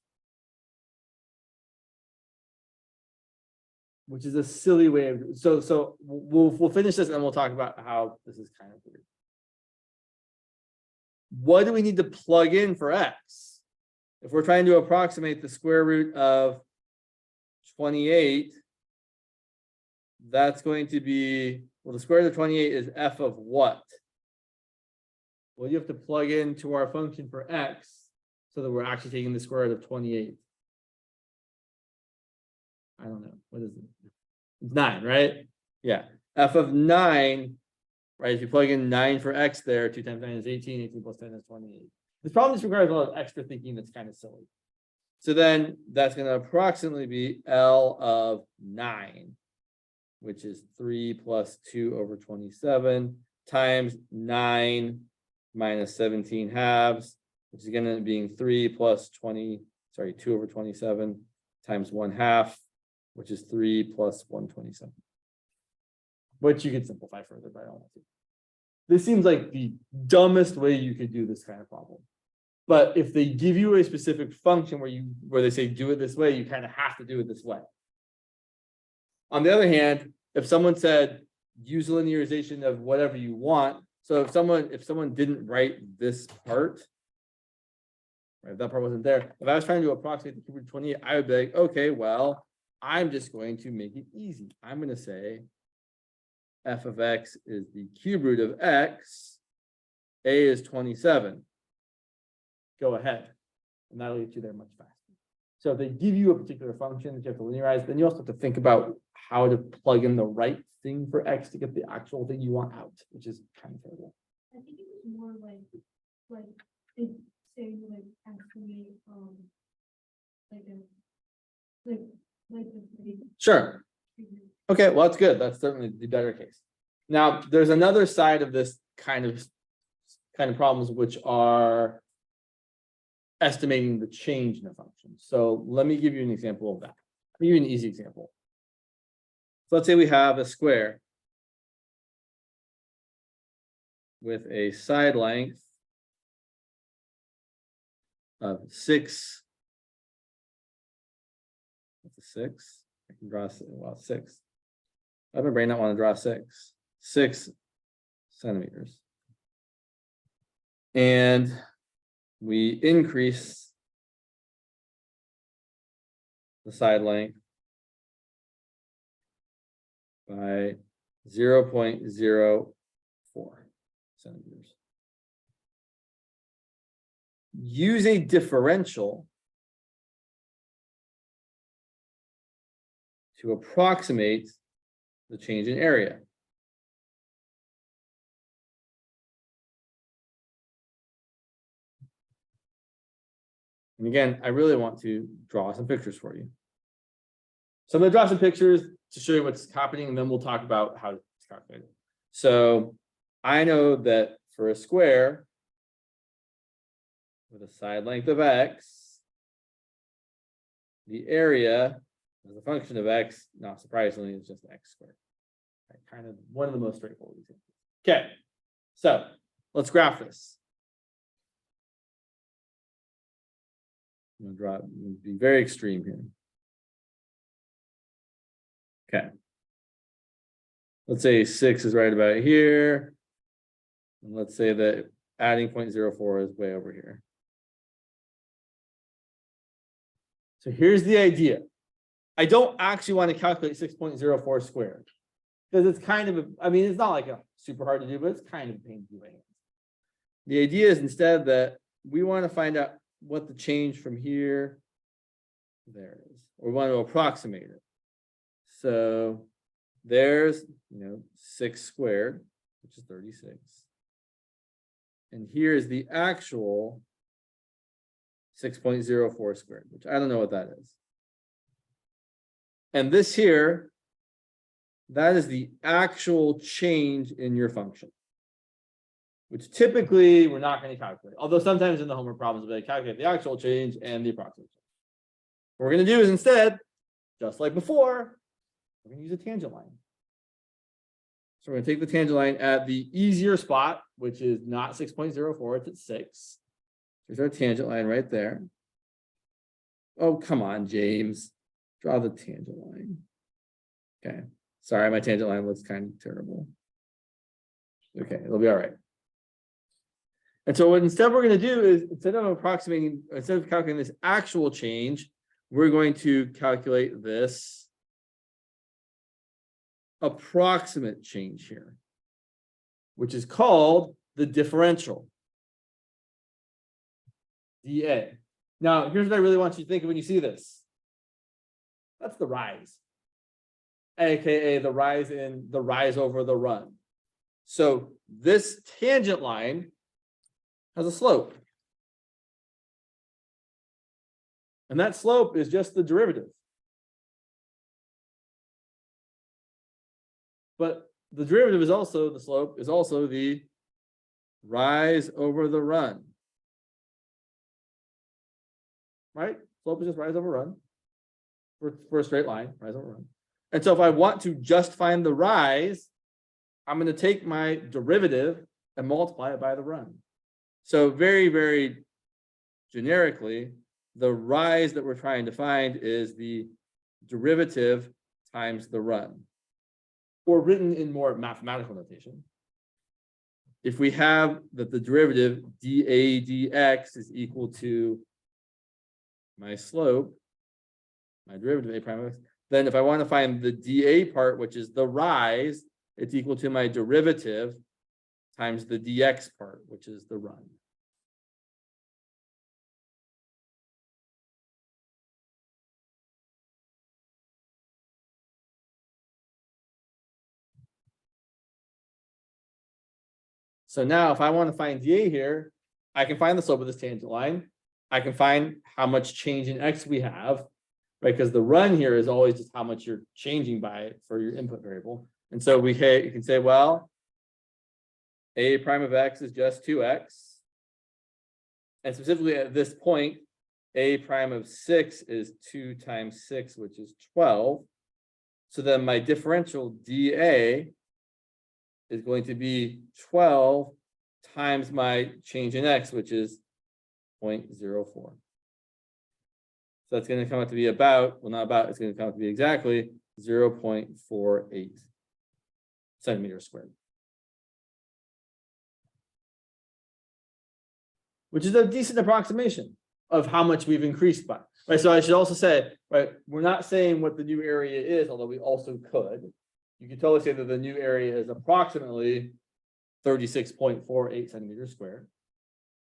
Which is a silly way of, so we'll finish this and we'll talk about how this is kind of weird. What do we need to plug in for x? If we're trying to approximate the square root of 28, that's going to be, well, the square root of 28 is f of what? Well, you have to plug into our function for x so that we're actually taking the square root of 28. I don't know. What is it? It's 9, right? Yeah. F of 9, right? If you plug in 9 for x there, 2 times 9 is 18, 18 plus 10 is 28. This problem just requires a lot of extra thinking that's kind of silly. So then that's going to approximately be L of 9, which is 3 plus 2/27 times 9 minus 17/2, which is going to be 3 plus 2/27 times 1/2, which is 3 plus 1/27. Which you can simplify further, but I don't want to. This seems like the dumbest way you could do this kind of problem. But if they give you a specific function where they say do it this way, you kind of have to do it this way. On the other hand, if someone said use linearization of whatever you want, so if someone didn't write this part, right, if that part wasn't there, if I was trying to approximate the cube root of 28, I would be like, okay, well, I'm just going to make it easy. I'm going to say f of x is the cube root of x, a is 27. Go ahead, and that'll get you there much faster. So if they give you a particular function that you have to linearize, then you also have to think about how to plug in the right thing for x to get the actual thing you want out, which is kind of terrible. I think it was more like they say like actually Sure. Okay, well, that's good. That's certainly the better case. Now, there's another side of this kind of problems, which are estimating the change in a function. So let me give you an example of that. I'll give you an easy example. So let's say we have a square with a side length of 6. That's a 6. I can draw 6. I have my brain not want to draw 6 centimeters. And we increase the side length by 0.04 centimeters. Use a differential to approximate the change in area. And again, I really want to draw some pictures for you. So I'm going to draw some pictures to show you what's happening, and then we'll talk about how to calculate it. So I know that for a square with a side length of x, the area as a function of x, not surprisingly, is just x squared. Kind of one of the most straightforward examples. Okay, so let's graph this. I'm going to be very extreme here. Okay. Let's say 6 is right about here. And let's say that adding 0.04 is way over here. So here's the idea. I don't actually want to calculate 6.04 squared. Because it's kind of, it's not like super hard to do, but it's kind of a pain to do by hand. The idea is instead that we want to find out what the change from here there is, or we want to approximate it. So there's 6 squared, which is 36. And here is the actual 6.04 squared, which I don't know what that is. And this here, that is the actual change in your function, which typically we're not going to calculate. Although sometimes in the homework problems, we calculate the actual change and the approximate change. What we're going to do is instead, just like before, we're going to use a tangent line. So we're going to take the tangent line at the easier spot, which is not 6.04, it's at 6. There's our tangent line right there. Oh, come on, James. Draw the tangent line. Okay. Sorry, my tangent line looks kind of terrible. Okay, it'll be all right. And so what instead we're going to do is instead of calculating this actual change, we're going to calculate this approximate change here, which is called the differential, dA. Now, here's what I really want you to think of when you see this. That's the rise, aka the rise over the run. So this tangent line has a slope. And that slope is just the derivative. But the derivative is also, the slope is also the rise over the run. Right? Slope is just rise over run. For a straight line, rise over run. And so if I want to just find the rise, I'm going to take my derivative and multiply it by the run. So very, very generically, the rise that we're trying to find is the derivative times the run. Or written in more mathematical notation, if we have that the derivative dA dx is equal to my slope, my derivative a prime of x, then if I want to find the dA part, which is the rise, it's equal to my derivative times the dx part, which is the run. So now if I want to find dA here, I can find the slope of this tangent line. I can find how much change in x we have, right? Because the run here is always just how much you're changing by for your input variable. And so you can say, well, a prime of x is just 2x. And specifically at this point, a prime of 6 is 2 times 6, which is 12. So then my differential dA is going to be 12 times my change in x, which is 0.04. So that's going to come out to be about, well, not about, it's going to come out to be exactly 0.48 centimeters squared. Which is a decent approximation of how much we've increased by. Right. So I should also say, right, we're not saying what the new area is, although we also could. You could totally say that the new area is approximately 36.48 centimeters squared.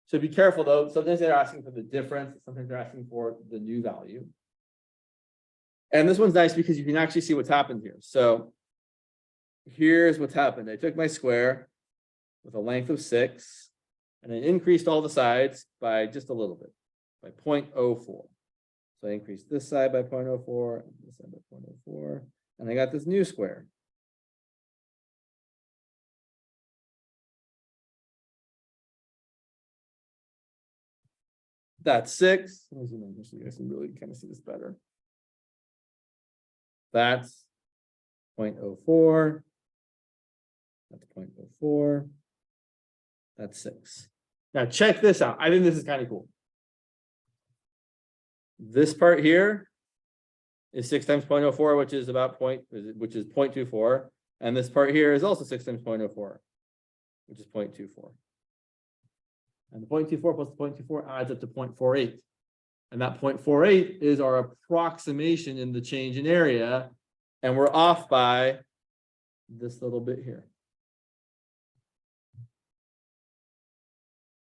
So be careful though. Sometimes they're asking for the difference. Sometimes they're asking for the new value. And this one's nice because you can actually see what's happened here. So here's what's happened. I took my square with a length of 6, and I increased all the sides by just a little bit, by 0.04. So I increased this side by 0.04, and this side by 0.04, and I got this new square. That's 6. Let me zoom in so you guys can really kind of see this better. That's 0.04. That's 0.04. That's 6. Now check this out. I think this is kind of cool. This part here is 6 times 0.04, which is about which is 0.24. And this part here is also 6 times 0.04, which is 0.24. And the 0.24 plus the 0.24 adds up to 0.48. And that 0.48 is our approximation in the change in area. And we're off by this little bit here.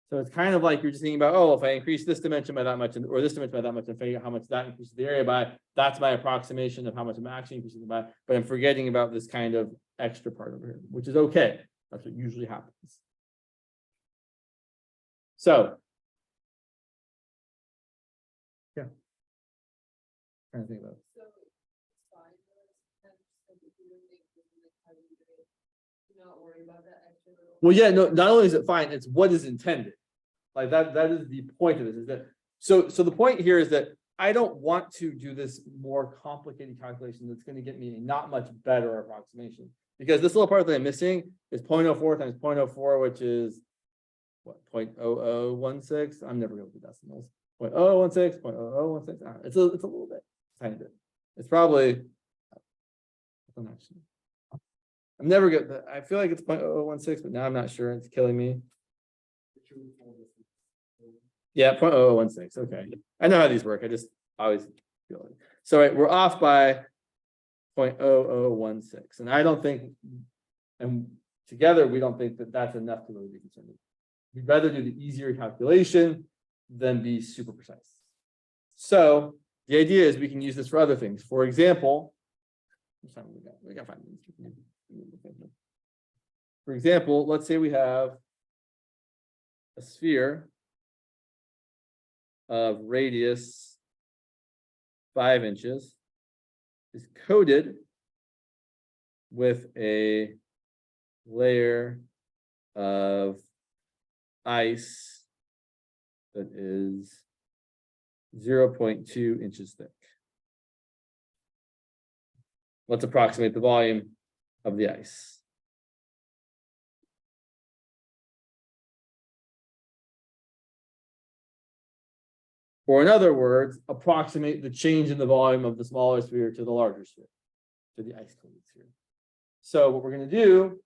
So it's kind of like you're just thinking about, oh, if I increase this dimension by that much, or this dimension by that much, and figure out how much that increases the area by, that's my approximation of how much I'm actually increasing it by. But I'm forgetting about this kind of extra part over here, which is okay. That's what usually happens. So, yeah. Trying to think about it. So it's fine. Not worry about that extra little. Well, yeah, no, not only is it fine, it's what is intended. Like that is the point of this, is that so the point here is that I don't want to do this more complicated calculation that's going to get me a not much better approximation, because this little part that I'm missing is 0.04 times 0.04, which is what, 0.0016. I'm never going to do decimals. 0.0016, 0.0016. It's a little bit, tiny bit. It's probably, I'm never good. I feel like it's 0.0016, but now I'm not sure. It's killing me. Yeah, 0.0016. Okay. I know how these work. I just always feel it. So right, we're off by 0.0016. And I don't think, and together, we don't think that that's enough to really be concerned with. We'd rather do the easier calculation than be super precise. So the idea is we can use this for other things. For example, we got 5 minutes. For example, let's say we have a sphere of radius 5 inches is coated with a layer of ice that is 0.2 inches thick. Let's approximate the volume of the ice. Or in other words, approximate the change in the volume of the smaller sphere to the larger sphere, to the ice-coated sphere. So what we're going to do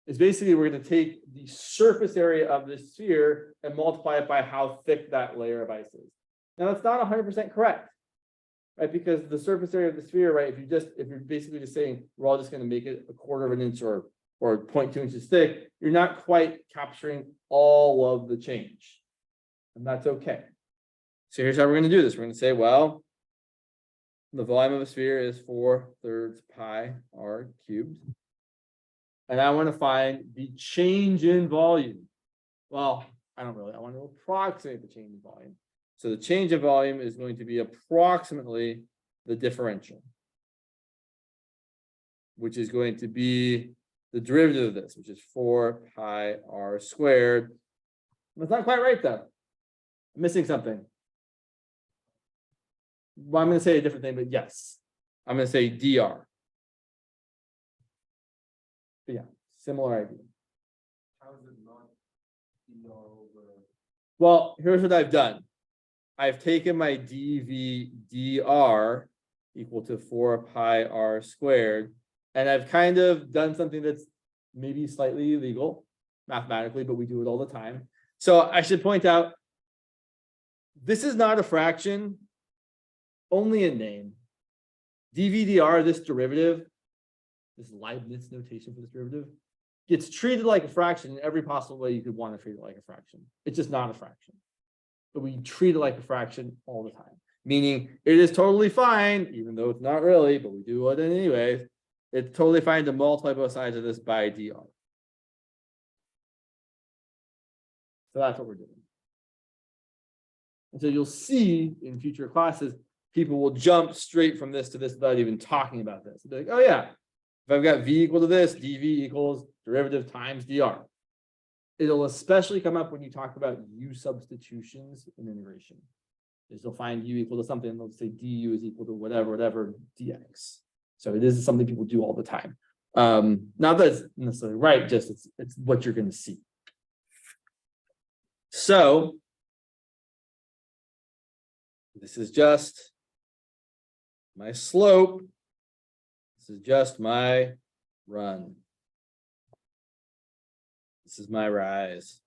is basically we're going to take the surface area of this sphere and multiply it by how thick that layer of ice is. Now that's not 100% correct, right? Because the surface area of the sphere, right? If you're basically just saying we're all just going to make it 1/4 of an inch or 0.2 inches thick, you're not quite capturing all of the change, and that's okay. So here's how we're going to do this. We're going to say, well, the volume of a sphere is 4/3 pi r cubed. And I want to find the change in volume. Well, I want to approximate the change in volume. So the change in volume is going to be approximately the differential, which is going to be the derivative of this, which is 4 pi r squared. That's not quite right, though. I'm missing something. Well, I'm going to say a different thing, but yes, I'm going to say dr. But yeah, similar idea. How is it not dr over? Well, here's what I've done. I've taken my dv dr equal to 4 pi r squared, and I've kind of done something that's maybe slightly illegal mathematically, but we do it all the time. So I should point out, this is not a fraction, only in name. dv dr, this derivative, this Leibniz notation for this derivative, gets treated like a fraction in every possible way you could want to treat it like a fraction. It's just not a fraction. But we treat it like a fraction all the time. meaning it is totally fine, even though it's not really, but we do it anyways. It's totally fine to multiply both sides of this by dr. So that's what we're doing. And so you'll see in future classes, people will jump straight from this to this without even talking about this. They'll be like, oh yeah, if I've got v equal to this, dv equals derivative times dr. It'll especially come up when you talk about u substitutions in integration. Is you'll find u equal to something, and they'll say du is equal to whatever dx. So it is something people do all the time. Not that it's necessarily right, just it's what you're going to see. So this is just my slope. This is just my run. This is my rise.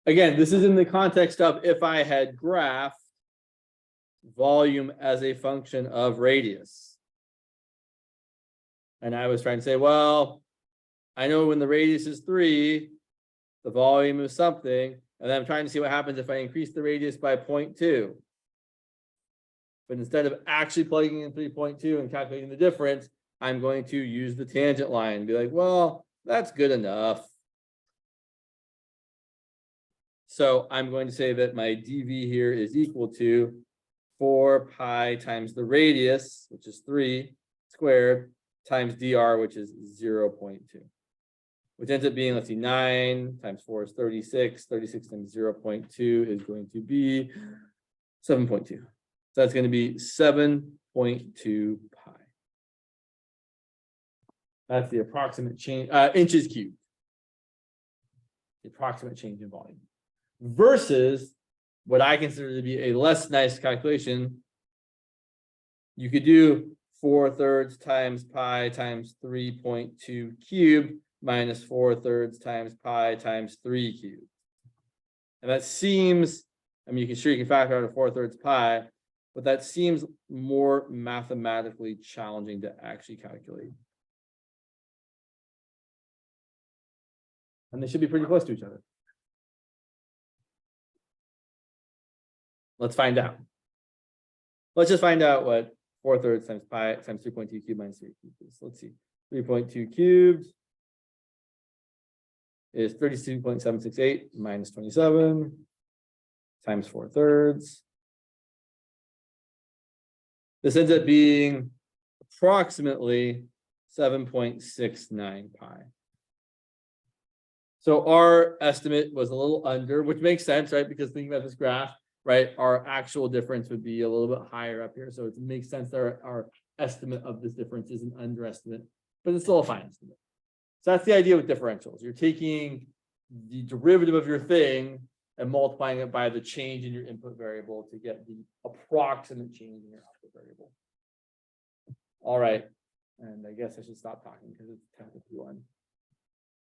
Again, this is in the context of if I had graphed volume as a function of radius. And I was trying to say, well, I know when the radius is 3, the volume is something, and then I'm trying to see what happens if I increase the radius by 0.2. But instead of actually plugging in 3.2 and calculating the difference, I'm going to use the tangent line and be like, well, that's good enough. So I'm going to say that my dv here is equal to 4 pi times the radius, which is 3 squared, times dr, which is 0.2. Which ends up being, let's see, 9 times 4 is 36. 36 times 0.2 is going to be 7.2. So that's going to be 7.2 pi. That's the approximate change, inches cubed. The approximate change in volume. Versus what I consider to be a less nice calculation. You could do 4/3 times pi times 3.2 cubed minus 4/3 times pi times 3 cubed. And that seems, I mean, you can factor out a 4/3 pi, but that seems more mathematically challenging to actually calculate. And they should be pretty close to each other. Let's find out. Let's just find out what 4/3 times pi times 3.2 cubed minus 3 cubed is. Let's see. 3.2 cubed is 32.768 minus 27 times 4/3. This ends up being approximately 7.69 pi. So our estimate was a little under, which makes sense, right? Because thinking about this graph, right, our actual difference would be a little bit higher up here. So it makes sense that our estimate of this difference is an underestimate, but it's still a fine estimate. So that's the idea with differentials. You're taking the derivative of your thing and multiplying it by the change in your input variable to get the approximate change in your output variable. All right. And I guess I should stop talking because it's 10:51.